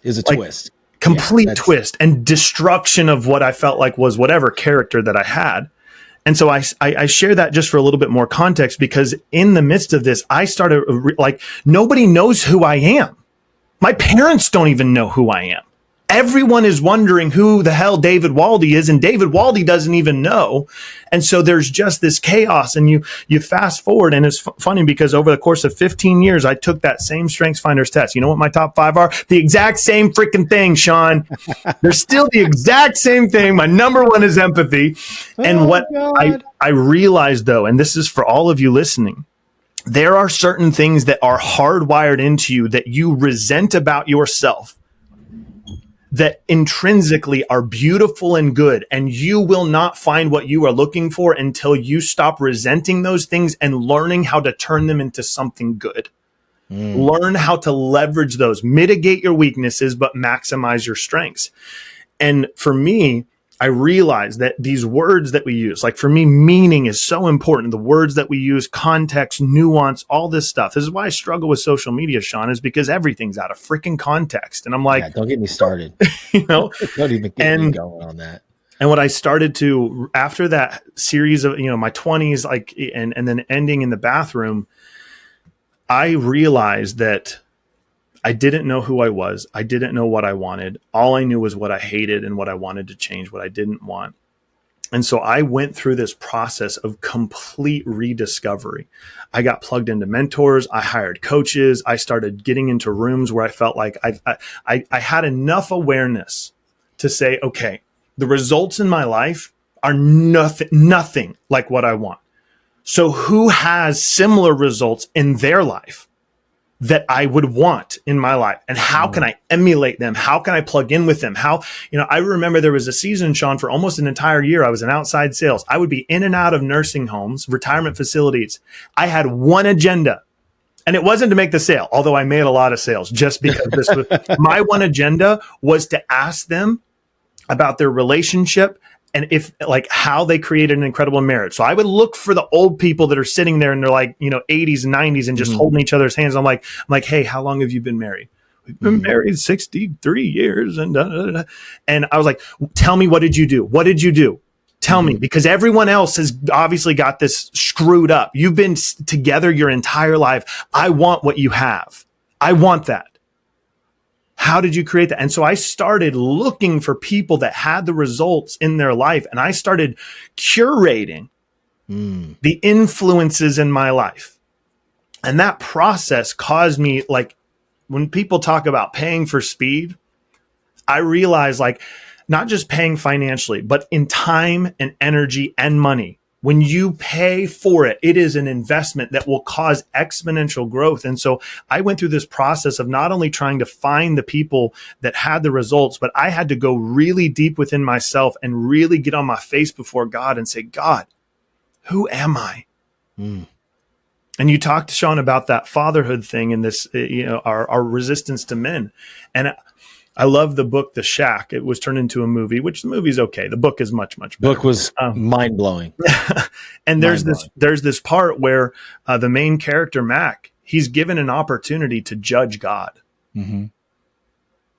twist.
Twist and destruction of what I felt like was whatever character that I had. And so I share that just for a little bit more context, because in the midst of this, I started nobody knows who I am. My parents don't even know who I am. Everyone is wondering who the hell David Waldy is, and David Waldy doesn't even know. And so there's just this chaos, and you fast forward, and it's funny because over the course of 15 years, I took that same StrengthsFinders test. You know what my top 5 are? The exact same freaking thing, Shawn. They're still the exact same thing. My number 1 is empathy. And what I realized, though, and this is for all of you listening, there are certain things that are hardwired into you that you resent about yourself that intrinsically are beautiful and good, and you will not find what you are looking for until you stop resenting those things and learning how to turn them into something good. Learn how to leverage those, mitigate your weaknesses, but maximize your strengths. And for me, I realized that these words that we use, like for me, meaning is so important. The words that we use, context, nuance, all this stuff. This is why I struggle with social media, Shawn, is because everything's out of freaking context. And I'm like,
don't get me started.
Don't
even get me going on that.
And what I started to, after that series of, my 20s, like, and then ending in the bathroom, I realized that I didn't know who I was. I didn't know what I wanted. All I knew was what I hated and what I wanted to change, what I didn't want. And so I went through this process of complete rediscovery. I got plugged into mentors. I hired coaches. I started getting into rooms where I felt like I had enough awareness to say, okay, the results in my life are nothing like what I want. So who has similar results in their life that I would want in my life? And how can I emulate them? How can I plug in with them? I remember there was a season, Shawn, for almost an entire year. I was in outside sales. I would be in and out of nursing homes, retirement facilities. I had one agenda, and it wasn't to make the sale, although I made a lot of sales just because this was my one agenda, was to ask them about their relationship and how they created an incredible marriage. So I would look for the old people that are sitting there and they're like, 80s and 90s and just holding each other's hands. I'm like, hey, how long have you been married? We've been married 63 years. And And I was like, tell me, what did you do? What did you do? Tell me, because everyone else has obviously got this screwed up. You've been together your entire life. I want what you have. I want that. How did you create that? And so I started looking for people that had the results in their life, and I started curating the influences in my life. And that process caused me, like, when people talk about paying for speed, I realized, like, not just paying financially, but in time and energy and money. When you pay for it, it is an investment that will cause exponential growth. And so I went through this process of not only trying to find the people that had the results, but I had to go really deep within myself and really get on my face before God and say, God, who am I? And you talked, Shawn, about that fatherhood thing and this, our resistance to men. And I love the book, The Shack. It was turned into a movie, which the movie's okay. The book is much, much better.
Book was mind blowing.
And there's this part where the main character, Mac, he's given an opportunity to judge God.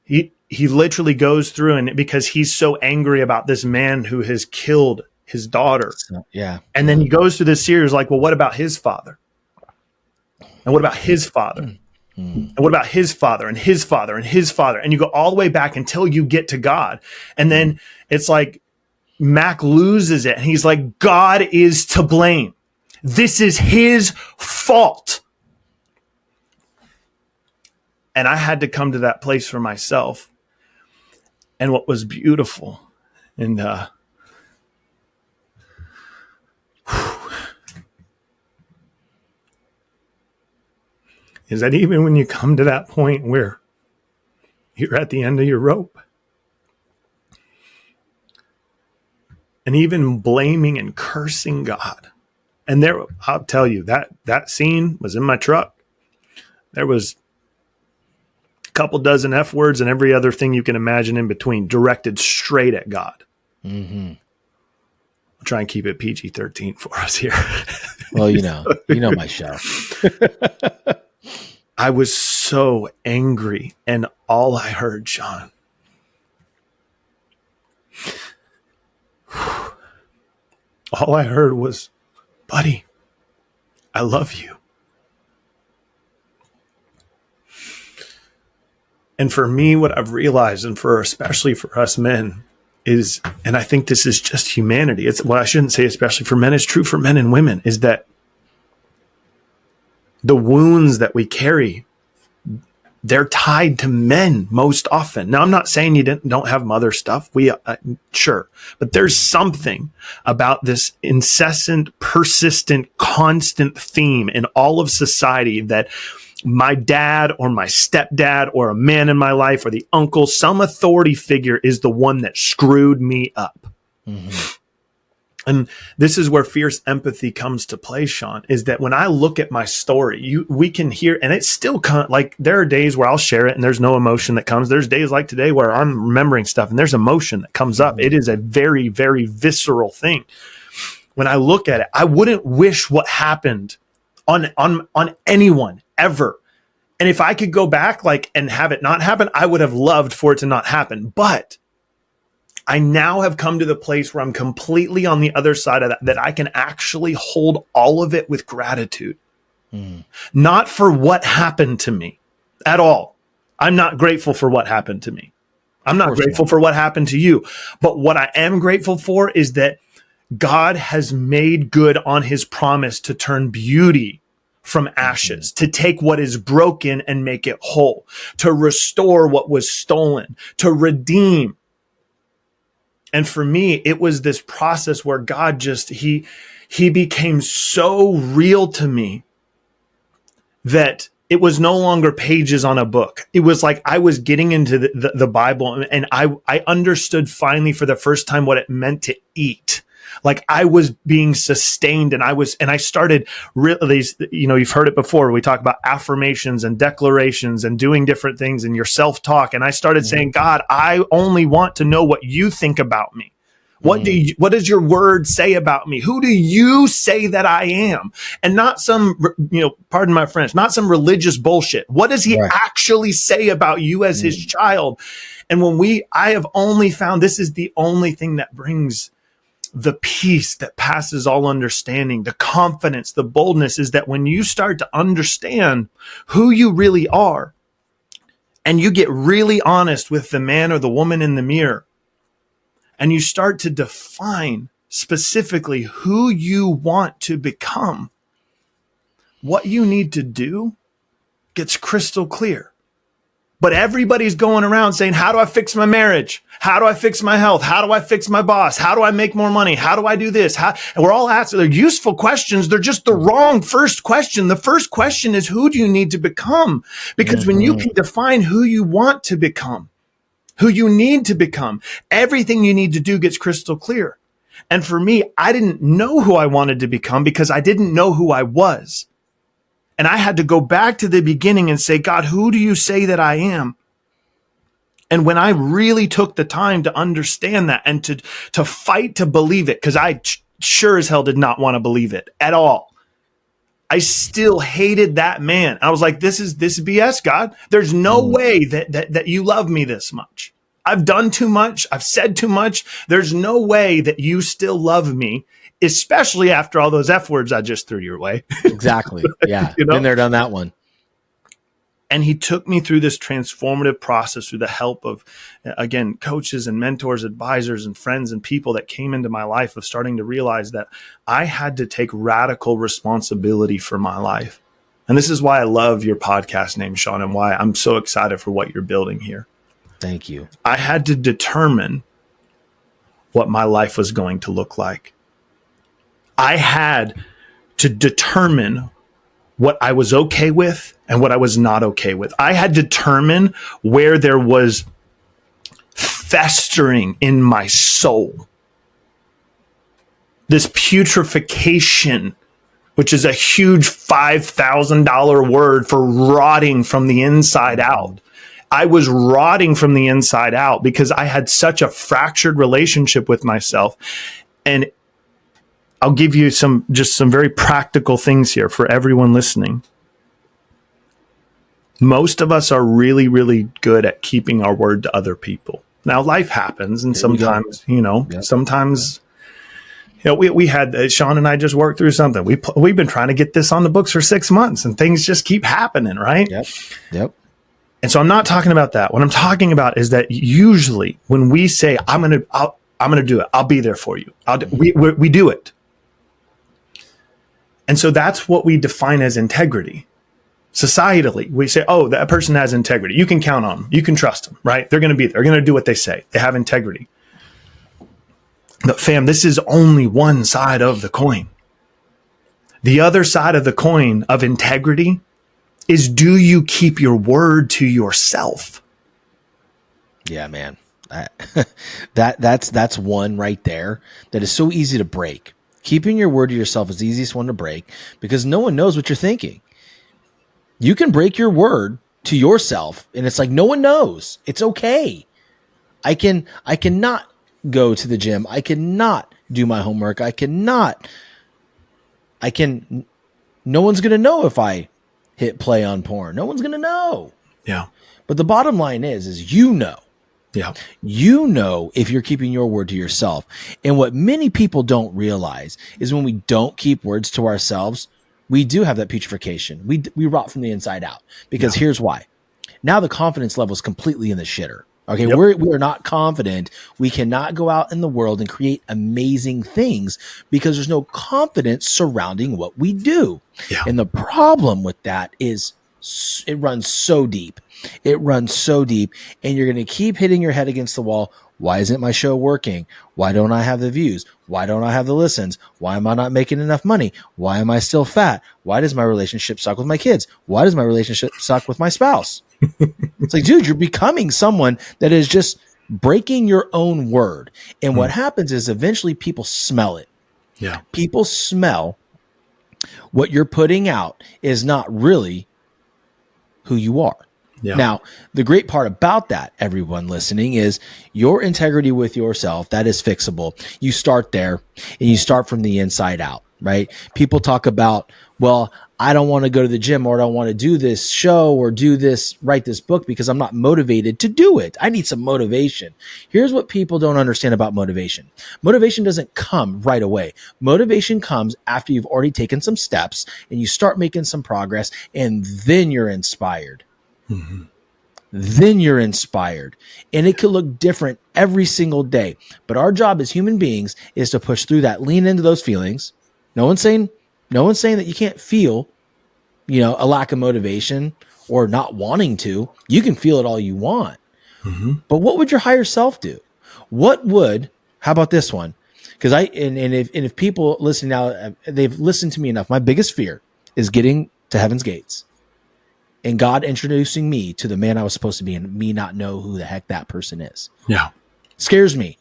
He literally goes through, and because he's so angry about this man who has killed his daughter. And then he goes through this series like, well, what about his father? And what about his father? And what about his father and his father and his father? And you go all the way back until you get to God. And then it's like Mac loses it. And he's like, God is to blame. This is his fault. And I had to come to that place for myself. And what was beautiful, and is that even when you come to that point where you're at the end of your rope, and even blaming and cursing God. And there, I'll tell you, that scene was in my truck. There was a couple dozen F words and every other thing you can imagine in between, directed straight at God. I'll try and keep it PG-13 for us here.
Well, you know my show.
I was so angry, and all I heard, Shawn, all I heard was, buddy, I love you. And for me, what I've realized, and especially for us men, is, and I think this is just humanity. I shouldn't say especially for men, it's true for men and women, is that the wounds that we carry, they're tied to men most often. Now, I'm not saying you don't have mother stuff. Sure. But there's something about this incessant, persistent, constant theme in all of society that my dad or my stepdad or a man in my life or the uncle, some authority figure is the one that screwed me up. Mm-hmm. And this is where fierce empathy comes to play, Shawn, is that when I look at my story, we can hear, and it's still like there are days where I'll share it and there's no emotion that comes. There's days like today where I'm remembering stuff and there's emotion that comes up. It is a very, very visceral thing. When I look at it, I wouldn't wish what happened on anyone ever. And if I could go back and have it not happen, I would have loved for it to not happen. But I now have come to the place where I'm completely on the other side of that I can actually hold all of it with gratitude. Not for what happened to me at all. I'm not grateful for what happened to me. I'm not grateful for what happened to you. But what I am grateful for is that God has made good on his promise to turn beauty from ashes, to take what is broken and make it whole, to restore what was stolen, to redeem. And for me, it was this process where God he became so real to me that it was no longer pages on a book. It was like I was getting into the Bible, and I understood finally for the first time what it meant to eat. Like I was being sustained, and I started really, you've heard it before. We talk about affirmations and declarations and doing different things and your self-talk. And I started saying, God, I only want to know what you think about me. What does your word say about me? Who do you say that I am? And not some, pardon my French, not some religious bullshit. What does he actually say about you as his child? And I have only found this is the only thing that brings the peace that passes all understanding, the confidence, the boldness, is that when you start to understand who you really are and you get really honest with the man or the woman in the mirror and you start to define specifically who you want to become, what you need to do gets crystal clear. But everybody's going around saying, how do I fix my marriage? How do I fix my health? How do I fix my boss? How do I make more money? How do I do this? And we're all asking, they're useful questions. They're just the wrong first question. The first question is, who do you need to become? Because when you can define who you want to become, who you need to become, everything you need to do gets crystal clear. And for me, I didn't know who I wanted to become because I didn't know who I was. And I had to go back to the beginning and say, God, who do you say that I am? And when I really took the time to understand that and to fight to believe it, because I sure as hell did not want to believe it at all. I still hated that man. I was like, this is BS, God. There's no way that you love me this much. I've done too much. I've said too much. There's no way that you still love me, especially after all those F words I just threw your way.
Exactly. Yeah. Been there, done that one.
And he took me through this transformative process through the help of, again, coaches and mentors, advisors and friends and people that came into my life, of starting to realize that I had to take radical responsibility for my life. And this is why I love your podcast name, Shawn, and why I'm so excited for what you're building here.
Thank you.
I had to determine what my life was going to look like. I had to determine what I was okay with and what I was not okay with. I had to determine where there was festering in my soul, this putrefaction, which is a huge $5,000 word for rotting from the inside out. I was rotting from the inside out because I had such a fractured relationship with myself. And I'll give you some very practical things here for everyone listening. Most of us are really, really good at keeping our word to other people. Now, life happens, and sometimes, sometimes, we had Shawn and I just worked through something. We've been trying to get this on the books for 6 months, and things just keep happening, right?
Yep.
And so I'm not talking about that. What I'm talking about is that usually when we say, I'm going to do it, I'll be there for you. We do it. And so that's what we define as integrity. Societally, we say, oh, that person has integrity. You can count on them. You can trust them, right? They're going to be there. They're going to do what they say. They have integrity. But fam, this is only one side of the coin. The other side of the coin of integrity is, do you keep your word to yourself?
Yeah, man. That's one right there that is so easy to break. Keeping your word to yourself is the easiest one to break because no one knows what you're thinking. You can break your word to yourself and it's like, no one knows. It's okay. I cannot go to the gym. I cannot do my homework. No one's going to know if I hit play on porn. No one's going to know.
Yeah.
But the bottom line is you know.
Yeah.
You know if you're keeping your word to yourself. And what many people don't realize is when we don't keep words to ourselves, we do have that putrefaction. We rot from the inside out because here's why. Now the confidence level is completely in the shitter. Okay. Yep. We are not confident. We cannot go out in the world and create amazing things because there's no confidence surrounding what we do. Yeah. And the problem with that is it runs so deep. It runs so deep and you're going to keep hitting your head against the wall. Why isn't my show working? Why don't I have the views? Why don't I have the listens? Why am I not making enough money? Why am I still fat? Why does my relationship suck with my kids? Why does my relationship suck with my spouse? It's like, dude, you're becoming someone that is just breaking your own word. And what happens is eventually people smell it.
Yeah.
People smell what you're putting out is not really who you are. Yeah. Now, the great part about that, everyone listening, is your integrity with yourself. That is fixable. You start there and you start from the inside out, right? People talk about, well, I don't want to go to the gym or I don't want to do this show or write this book because I'm not motivated to do it. I need some motivation. Here's what people don't understand about motivation. Motivation doesn't come right away. Motivation comes after you've already taken some steps and you start making some progress and then you're inspired. Mm-hmm. Then you're inspired and it could look different every single day. But our job as human beings is to push through that, lean into those feelings. No one's saying that you can't feel, a lack of motivation or not wanting to. You can feel it all you want. Mm-hmm. But what would your higher self do? How about this one? Because if people listen now, they've listened to me enough. My biggest fear is getting to heaven's gates and God introducing me to the man I was supposed to be and me not know who the heck that person is.
Yeah.
Scares me.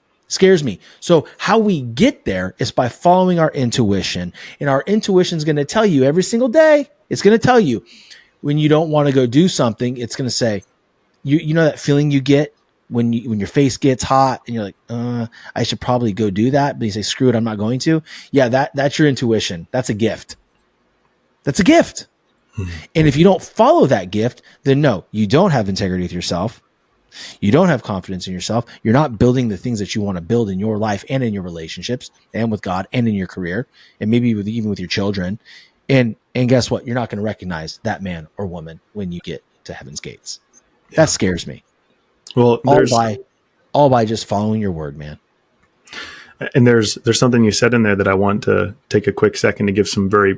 So how we get there is by following our intuition, and our intuition is going to tell you every single day. It's going to tell you when you don't want to go do something. It's going to say, you know, that feeling you get when your face gets hot and you're like, I should probably go do that. But you say, screw it, I'm not going to. Yeah. That's your intuition. That's a gift. And if you don't follow that gift, then no, you don't have integrity with yourself. You don't have confidence in yourself. You're not building the things that you want to build in your life and in your relationships and with God and in your career and maybe even with your children. And guess what? You're not going to recognize that man or woman when you get to heaven's gates. Yeah. That scares me.
Well,
all by just following your word, man.
And there's something you said in there that I want to take a quick second to give some very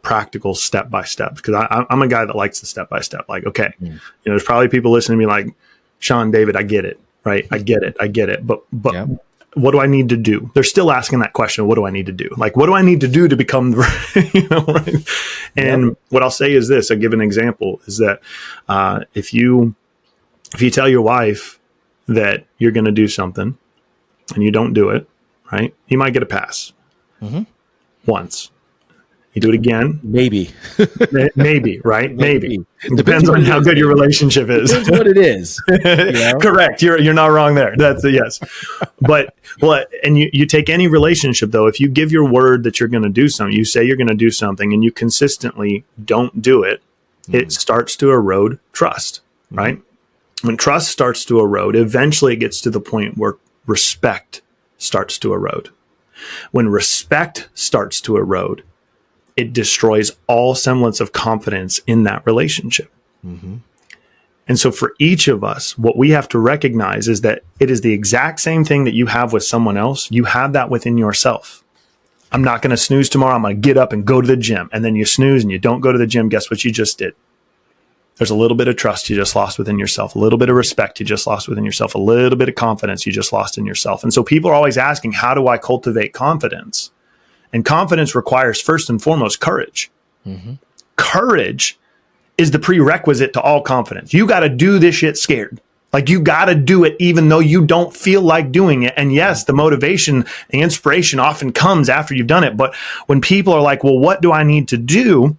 practical step-by-step, because I'm a guy that likes the step-by-step. Like, okay, there's probably people listening to me like, Shawn, David, I get it, right? I get it. But yeah. What do I need to do? They're still asking that question. What do I need to do? Like, what do I need to do to become, right? And what I'll say is this, I'll give an example, is that if you tell your wife that you're going to do something and you don't do it, right? You might get a pass once. You do it again.
Maybe,
right? Maybe. It depends on how good your relationship is.
Depends what it is.
Correct. You're not wrong there. That's a yes. And you take any relationship though, if you give your word that you're going to do something, you say you're going to do something and you consistently don't do it, it starts to erode trust, right? When trust starts to erode, eventually it gets to the point where respect starts to erode. When respect starts to erode, it destroys all semblance of confidence in that relationship. And so for each of us, what we have to recognize is that it is the exact same thing that you have with someone else. You have that within yourself. I'm not going to snooze tomorrow. I'm going to get up and go to the gym. And then you snooze and you don't go to the gym. Guess what you just did? There's a little bit of trust you just lost within yourself, a little bit of respect you just lost within yourself, a little bit of confidence you just lost in yourself. And so people are always asking, how do I cultivate confidence? And confidence requires, first and foremost, courage. Mm-hmm. Courage is the prerequisite to all confidence. You got to do this shit scared. Like, you got to do it even though you don't feel like doing it. And yes, the motivation, the inspiration often comes after you've done it. But when people are like, well, what do I need to do?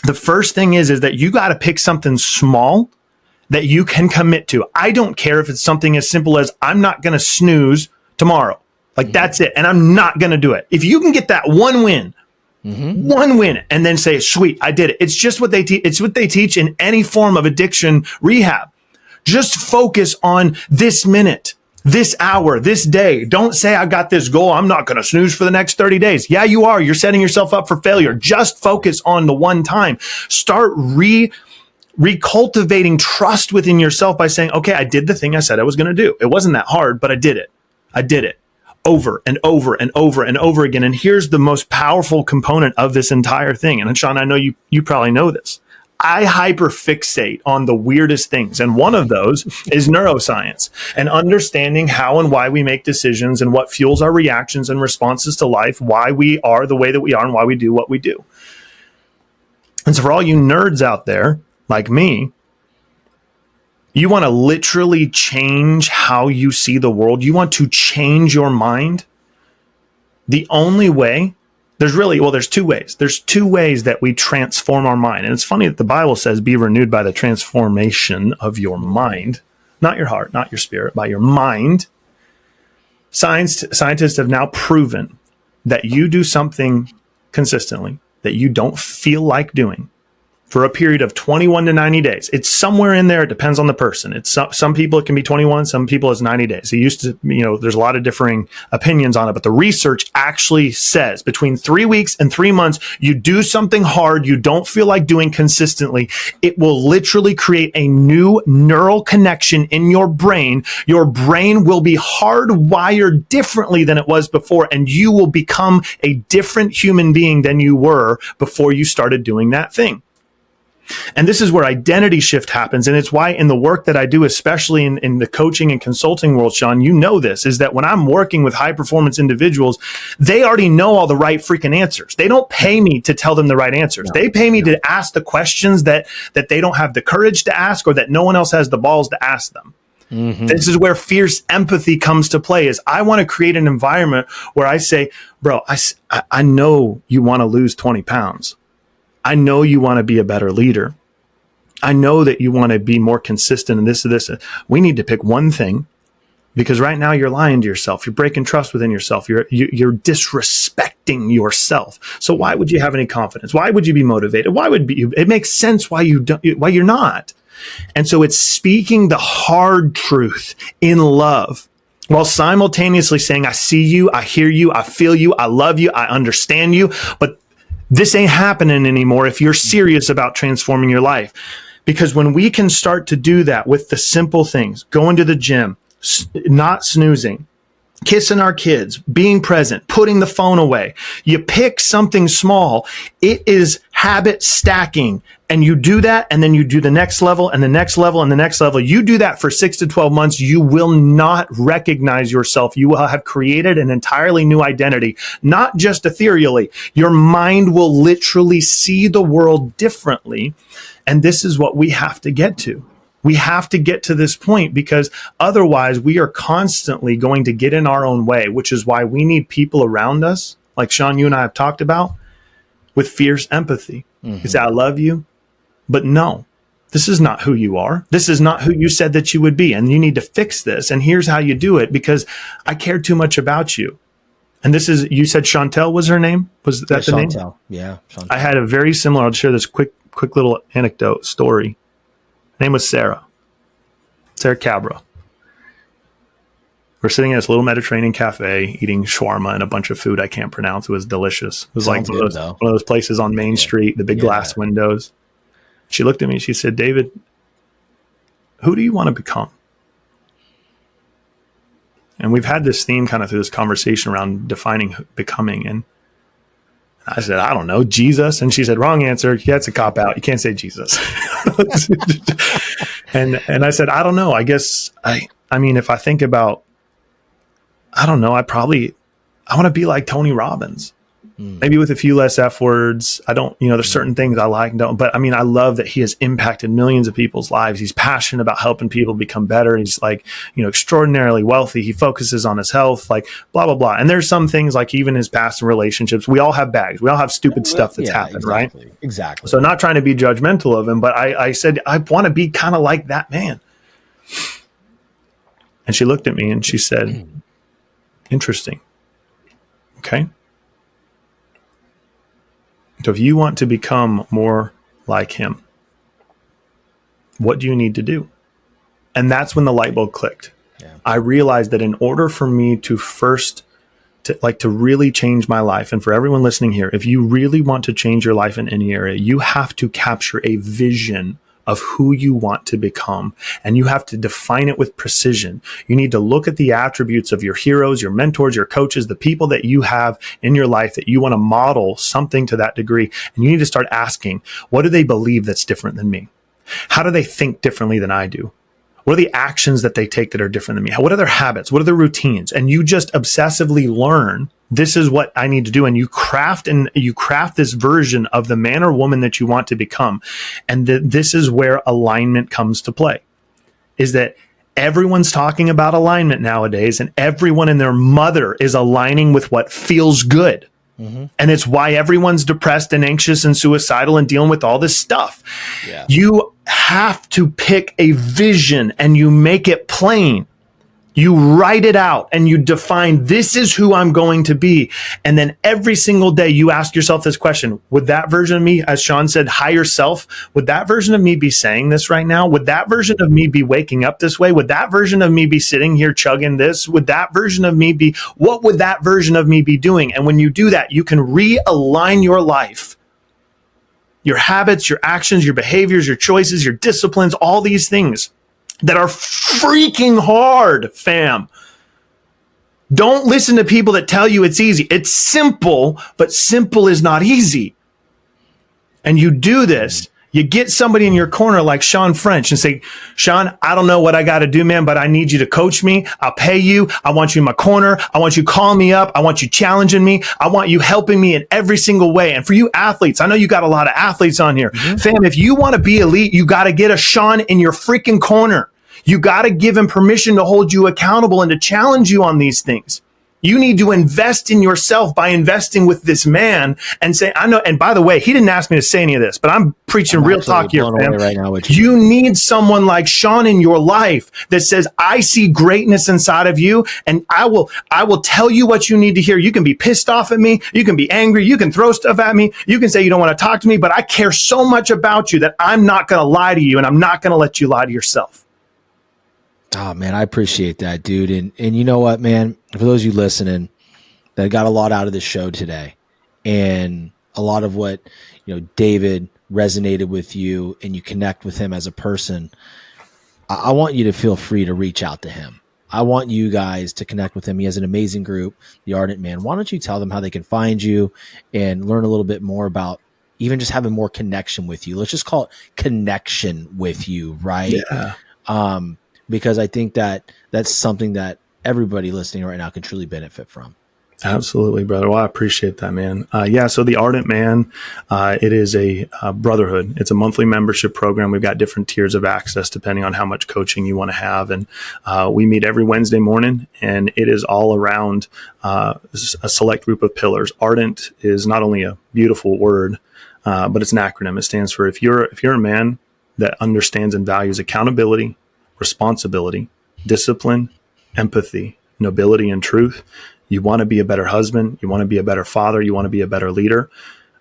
The first thing is that you got to pick something small that you can commit to. I don't care if it's something as simple as I'm not going to snooze tomorrow. Like, that's it. And I'm not going to do it. If you can get that one win, and then say, sweet, I did it. It's just what they teach. It's what they teach in any form of addiction rehab. Just focus on this minute, this hour, this day. Don't say, I got this goal. I'm not going to snooze for the next 30 days. Yeah, you are. You're setting yourself up for failure. Just focus on the one time. Start recultivating trust within yourself by saying, okay, I did the thing I said I was going to do. It wasn't that hard, but I did it. I did it over and over and over and over again. And here's the most powerful component of this entire thing. And Shawn, I know you probably know this. I hyperfixate on the weirdest things. And one of those is neuroscience and understanding how and why we make decisions and what fuels our reactions and responses to life, why we are the way that we are and why we do what we do. And so for all you nerds out there like me, you want to literally change how you see the world. You want to change your mind. The only way, there's two ways. There's two ways that we transform our mind. And it's funny that the Bible says, be renewed by the transformation of your mind, not your heart, not your spirit, by your mind. Scientists have now proven that you do something consistently that you don't feel like doing for a period of 21 to 90 days. It's somewhere in there. It depends on the person. It's some people, it can be 21, some people it's 90 days. It used to, there's a lot of differing opinions on it, but the research actually says between 3 weeks and 3 months, you do something hard you don't feel like doing consistently. It will literally create a new neural connection in your brain. Your brain will be hardwired differently than it was before, and you will become a different human being than you were before you started doing that thing. And this is where identity shift happens. And it's why in the work that I do, especially in the coaching and consulting world, Shawn, you know this, is that when I'm working with high performance individuals, they already know all the right freaking answers. They don't pay me to tell them the right answers. They pay me to ask the questions that they don't have the courage to ask or that no one else has the balls to ask them. Mm-hmm. This is where fierce empathy comes to play. Is I want to create an environment where I say, bro, I know you want to lose 20 pounds. I know you want to be a better leader. I know that you want to be more consistent in this. We need to pick one thing, because right now you're lying to yourself. You're breaking trust within yourself. You're disrespecting yourself. So why would you have any confidence? Why would you be motivated? Why would you? It makes sense why you're not. And so it's speaking the hard truth in love, while simultaneously saying, I see you, I hear you, I feel you, I love you, I understand you, but this ain't happening anymore if you're serious about transforming your life. Because when we can start to do that with the simple things, going to the gym, not snoozing, kissing our kids, being present, putting the phone away, you pick something small, it is habit stacking. And you do that, and then you do the next level and the next level and the next level. You do that for 6 to 12 months. You will not recognize yourself. You will have created an entirely new identity, not just ethereally. Your mind will literally see the world differently. And this is what we have to get to. We have to get to this point, because otherwise we are constantly going to get in our own way, which is why we need people around us, like Shawn, you and I have talked about, with fierce empathy. You say, I love you. But no, this is not who you are. This is not who you said that you would be. And you need to fix this. And here's how you do it, because I care too much about you. And this is, you said Chantel was her name? Was that the
Chantel.
name?
Yeah. Chantel.
I had a very similar, I'll share this quick little anecdote story. Her name was Sarah Cabra. We're sitting at this little Mediterranean cafe eating shawarma and a bunch of food I can't pronounce. It was delicious. It was like one of those places on Main Street, the big glass windows. She looked at me. She said, David, who do you want to become? And we've had this theme kind of through this conversation around defining becoming. And I said, I don't know, Jesus. And she said, wrong answer. Yeah, it's a cop out. You can't say Jesus. and I said, I don't know. I guess I mean, if I think about, I don't know, I want to be like Tony Robbins. Maybe with a few less F words. I don't, there's certain things I like and don't, but I mean, I love that he has impacted millions of people's lives. He's passionate about helping people become better. He's like, extraordinarily wealthy. He focuses on his health, like blah, blah, blah. And there's some things like even his past relationships, we all have bags. We all have stupid stuff that's happened,
exactly,
right?
Exactly.
So not trying to be judgmental of him, but I said, I want to be kind of like that man. And she looked at me and she said, interesting. Okay. So if you want to become more like him, what do you need to do? And that's when the light bulb clicked. Yeah. I realized that in order for me to to really change my life, and for everyone listening here, if you really want to change your life in any area, you have to capture a vision of who you want to become. And you have to define it with precision. You need to look at the attributes of your heroes, your mentors, your coaches, the people that you have in your life that you want to model something to that degree. And you need to start asking, what do they believe that's different than me? How do they think differently than I do? What are the actions that they take that are different than me? What are their habits? What are their routines? And you just obsessively learn, this is what I need to do. And you craft this version of the man or woman that you want to become. And this is where alignment comes to play, is that everyone's talking about alignment nowadays, and everyone and their mother is aligning with what feels good. Mm-hmm. And it's why everyone's depressed and anxious and suicidal and dealing with all this stuff. Yeah. You have to pick a vision and you make it plain. You write it out and you define, this is who I'm going to be. And then every single day you ask yourself this question, would that version of me, as Shawn said, higher self, would that version of me be saying this right now? Would that version of me be waking up this way? Would that version of me be sitting here chugging this? Would that version of me be, what would that version of me be doing? And when you do that, you can realign your life, your habits, your actions, your behaviors, your choices, your disciplines, all these things that are freaking hard, fam. Don't listen to people that tell you it's easy. It's simple, but simple is not easy. And you do this, you get somebody in your corner like Shawn French and say, Shawn, I don't know what I got to do, man, but I need you to coach me. I'll pay you. I want you in my corner. I want you calling me up. I want you challenging me. I want you helping me in every single way. And for you athletes, I know you got a lot of athletes on here. Mm-hmm. Fam, if you want to be elite, you got to get a Shawn in your freaking corner. You got to give him permission to hold you accountable and to challenge you on these things. You need to invest in yourself by investing with this man and say, I know. And by the way, he didn't ask me to say any of this, but I'm preaching real talk here, fam. Right now, you need someone like Shawn in your life that says, I see greatness inside of you, and I will tell you what you need to hear. You can be pissed off at me. You can be angry. You can throw stuff at me. You can say you don't want to talk to me, but I care so much about you that I'm not going to lie to you, and I'm not going to let you lie to yourself.
Oh, man, I appreciate that, dude. And you know what, man, for those of you listening that got a lot out of this show today, and a lot of what, David resonated with you and you connect with him as a person, I want you to feel free to reach out to him. I want you guys to connect with him. He has an amazing group, the Ardent Man. Why don't you tell them how they can find you and learn a little bit more about even just having more connection with you? Let's just call it connection with you, right? Yeah. Because I think that that's something that everybody listening right now can truly benefit from.
Absolutely, brother. Well, I appreciate that, man. So the Ardent Man, it is a brotherhood. It's a monthly membership program. We've got different tiers of access depending on how much coaching you want to have. And we meet every Wednesday morning, and it is all around a select group of pillars. Ardent is not only a beautiful word, but it's an acronym. It stands for, if you're a man that understands and values accountability, responsibility, discipline, empathy, nobility, and truth. You want to be a better husband. You want to be a better father. You want to be a better leader.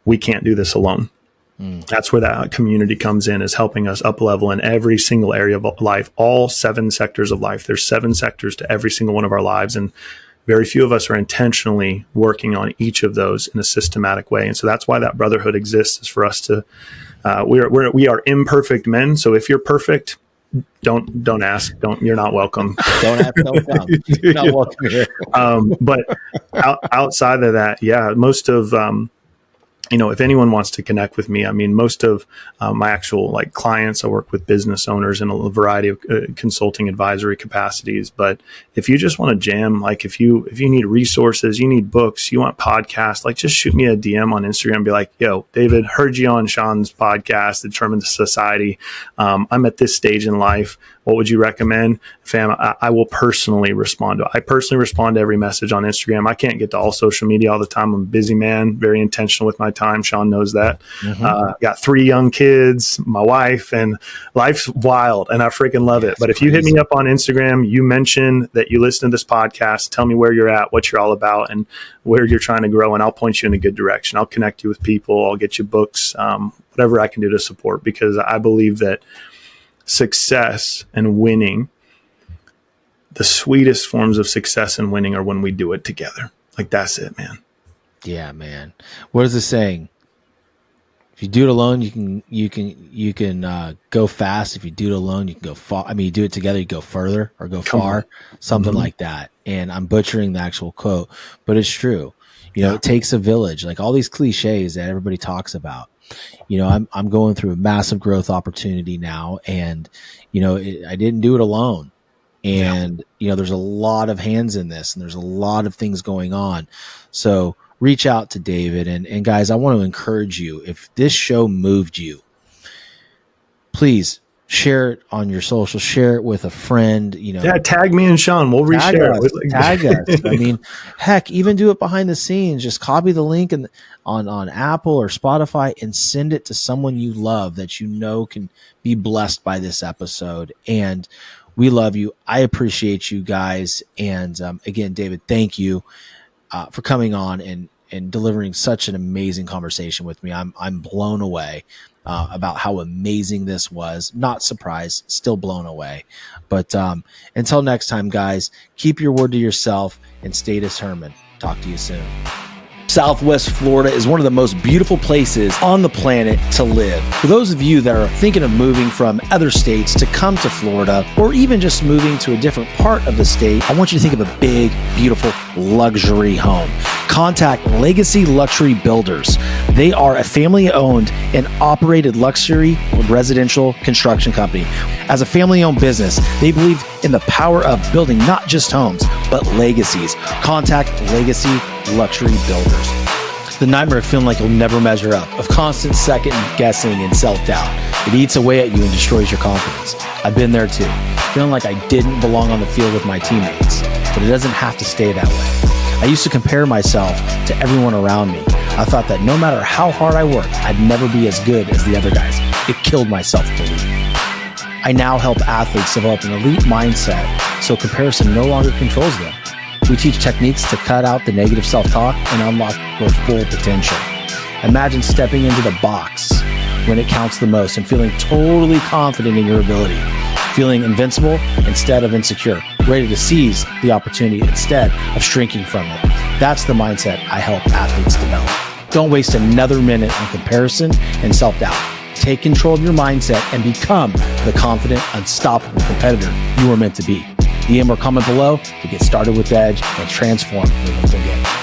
We can't do this alone. That's where that community comes in, is helping us up level in every single area of life, all 7 sectors of life. There's 7 sectors to every single one of our lives. And very few of us are intentionally working on each of those in a systematic way. And so that's why that brotherhood exists, is for us to, we are imperfect men. So if you're perfect, Don't ask. You're not welcome.
Don't ask. Don't come. You're not welcome here.
But outside of that, yeah, most of, if anyone wants to connect with me, I mean, most of my actual like clients, I work with business owners in a variety of consulting advisory capacities. But if you just want to jam, like if you need resources, you need books, you want podcasts, like just shoot me a DM on Instagram and be like, yo, David, heard you on Shawn's podcast, The Determined Society. I'm at this stage in life. What would you recommend? Fam, I will personally respond to it. I personally respond to every message on Instagram. I can't get to all social media all the time. I'm a busy man, very intentional with my time. Shawn knows that. Got 3 young kids, my wife, and life's wild, and I freaking love it. But if you hit me up on Instagram, you mention that you listen to this podcast, tell me where you're at, what you're all about, and where you're trying to grow, and I'll point you in a good direction. I'll connect you with people. I'll get you books, whatever I can do to support, because I believe that success and winning, the sweetest forms of success and winning are when we do it together. Like, that's it, man.
Yeah, man. What is the saying? If you do it alone, you can go fast. If you do it alone, you can go far. I mean, you do it together, you go further or go far, something like that. And I'm butchering the actual quote, but it's true. It takes a village, like all these cliches that everybody talks about. I'm going through a massive growth opportunity now, and I didn't do it alone. And there's a lot of hands in this, and there's a lot of things going on. So reach out to David, and guys, I want to encourage you. If this show moved you, please share it on your social, share it with a friend,
tag me and Shawn. We'll reshare it.
Tag us. I mean, heck, even do it behind the scenes. Just copy the link on Apple or Spotify and send it to someone you love that can be blessed by this episode. And we love you. I appreciate you guys. And again, David, thank you for coming on and delivering such an amazing conversation with me. I'm blown away about how amazing this was. Not surprised, still blown away. But until next time, guys, keep your word to yourself and stay determined. Talk to you soon. Southwest Florida is one of the most beautiful places on the planet to live. For those of you that are thinking of moving from other states to come to Florida, or even just moving to a different part of the state, I want you to think of a big, beautiful luxury home. Contact Legacy Luxury Builders. They are a family-owned and operated luxury residential construction company. As a family-owned business, they believe in the power of building not just homes, but legacies. Contact Legacy Luxury Builders. The nightmare of feeling like you'll never measure up, of constant second guessing and self-doubt. It eats away at you and destroys your confidence. I've been there too, feeling like I didn't belong on the field with my teammates, but it doesn't have to stay that way. I used to compare myself to everyone around me. I thought that no matter how hard I worked, I'd never be as good as the other guys. It killed my self-belief. I now help athletes develop an elite mindset so comparison no longer controls them. We teach techniques to cut out the negative self-talk and unlock your full potential. Imagine stepping into the box when it counts the most and feeling totally confident in your ability, feeling invincible instead of insecure, ready to seize the opportunity instead of shrinking from it. That's the mindset I help athletes develop. Don't waste another minute on comparison and self-doubt. Take control of your mindset and become the confident, unstoppable competitor you are meant to be. DM or comment below to get started with Edge and transform moving forward.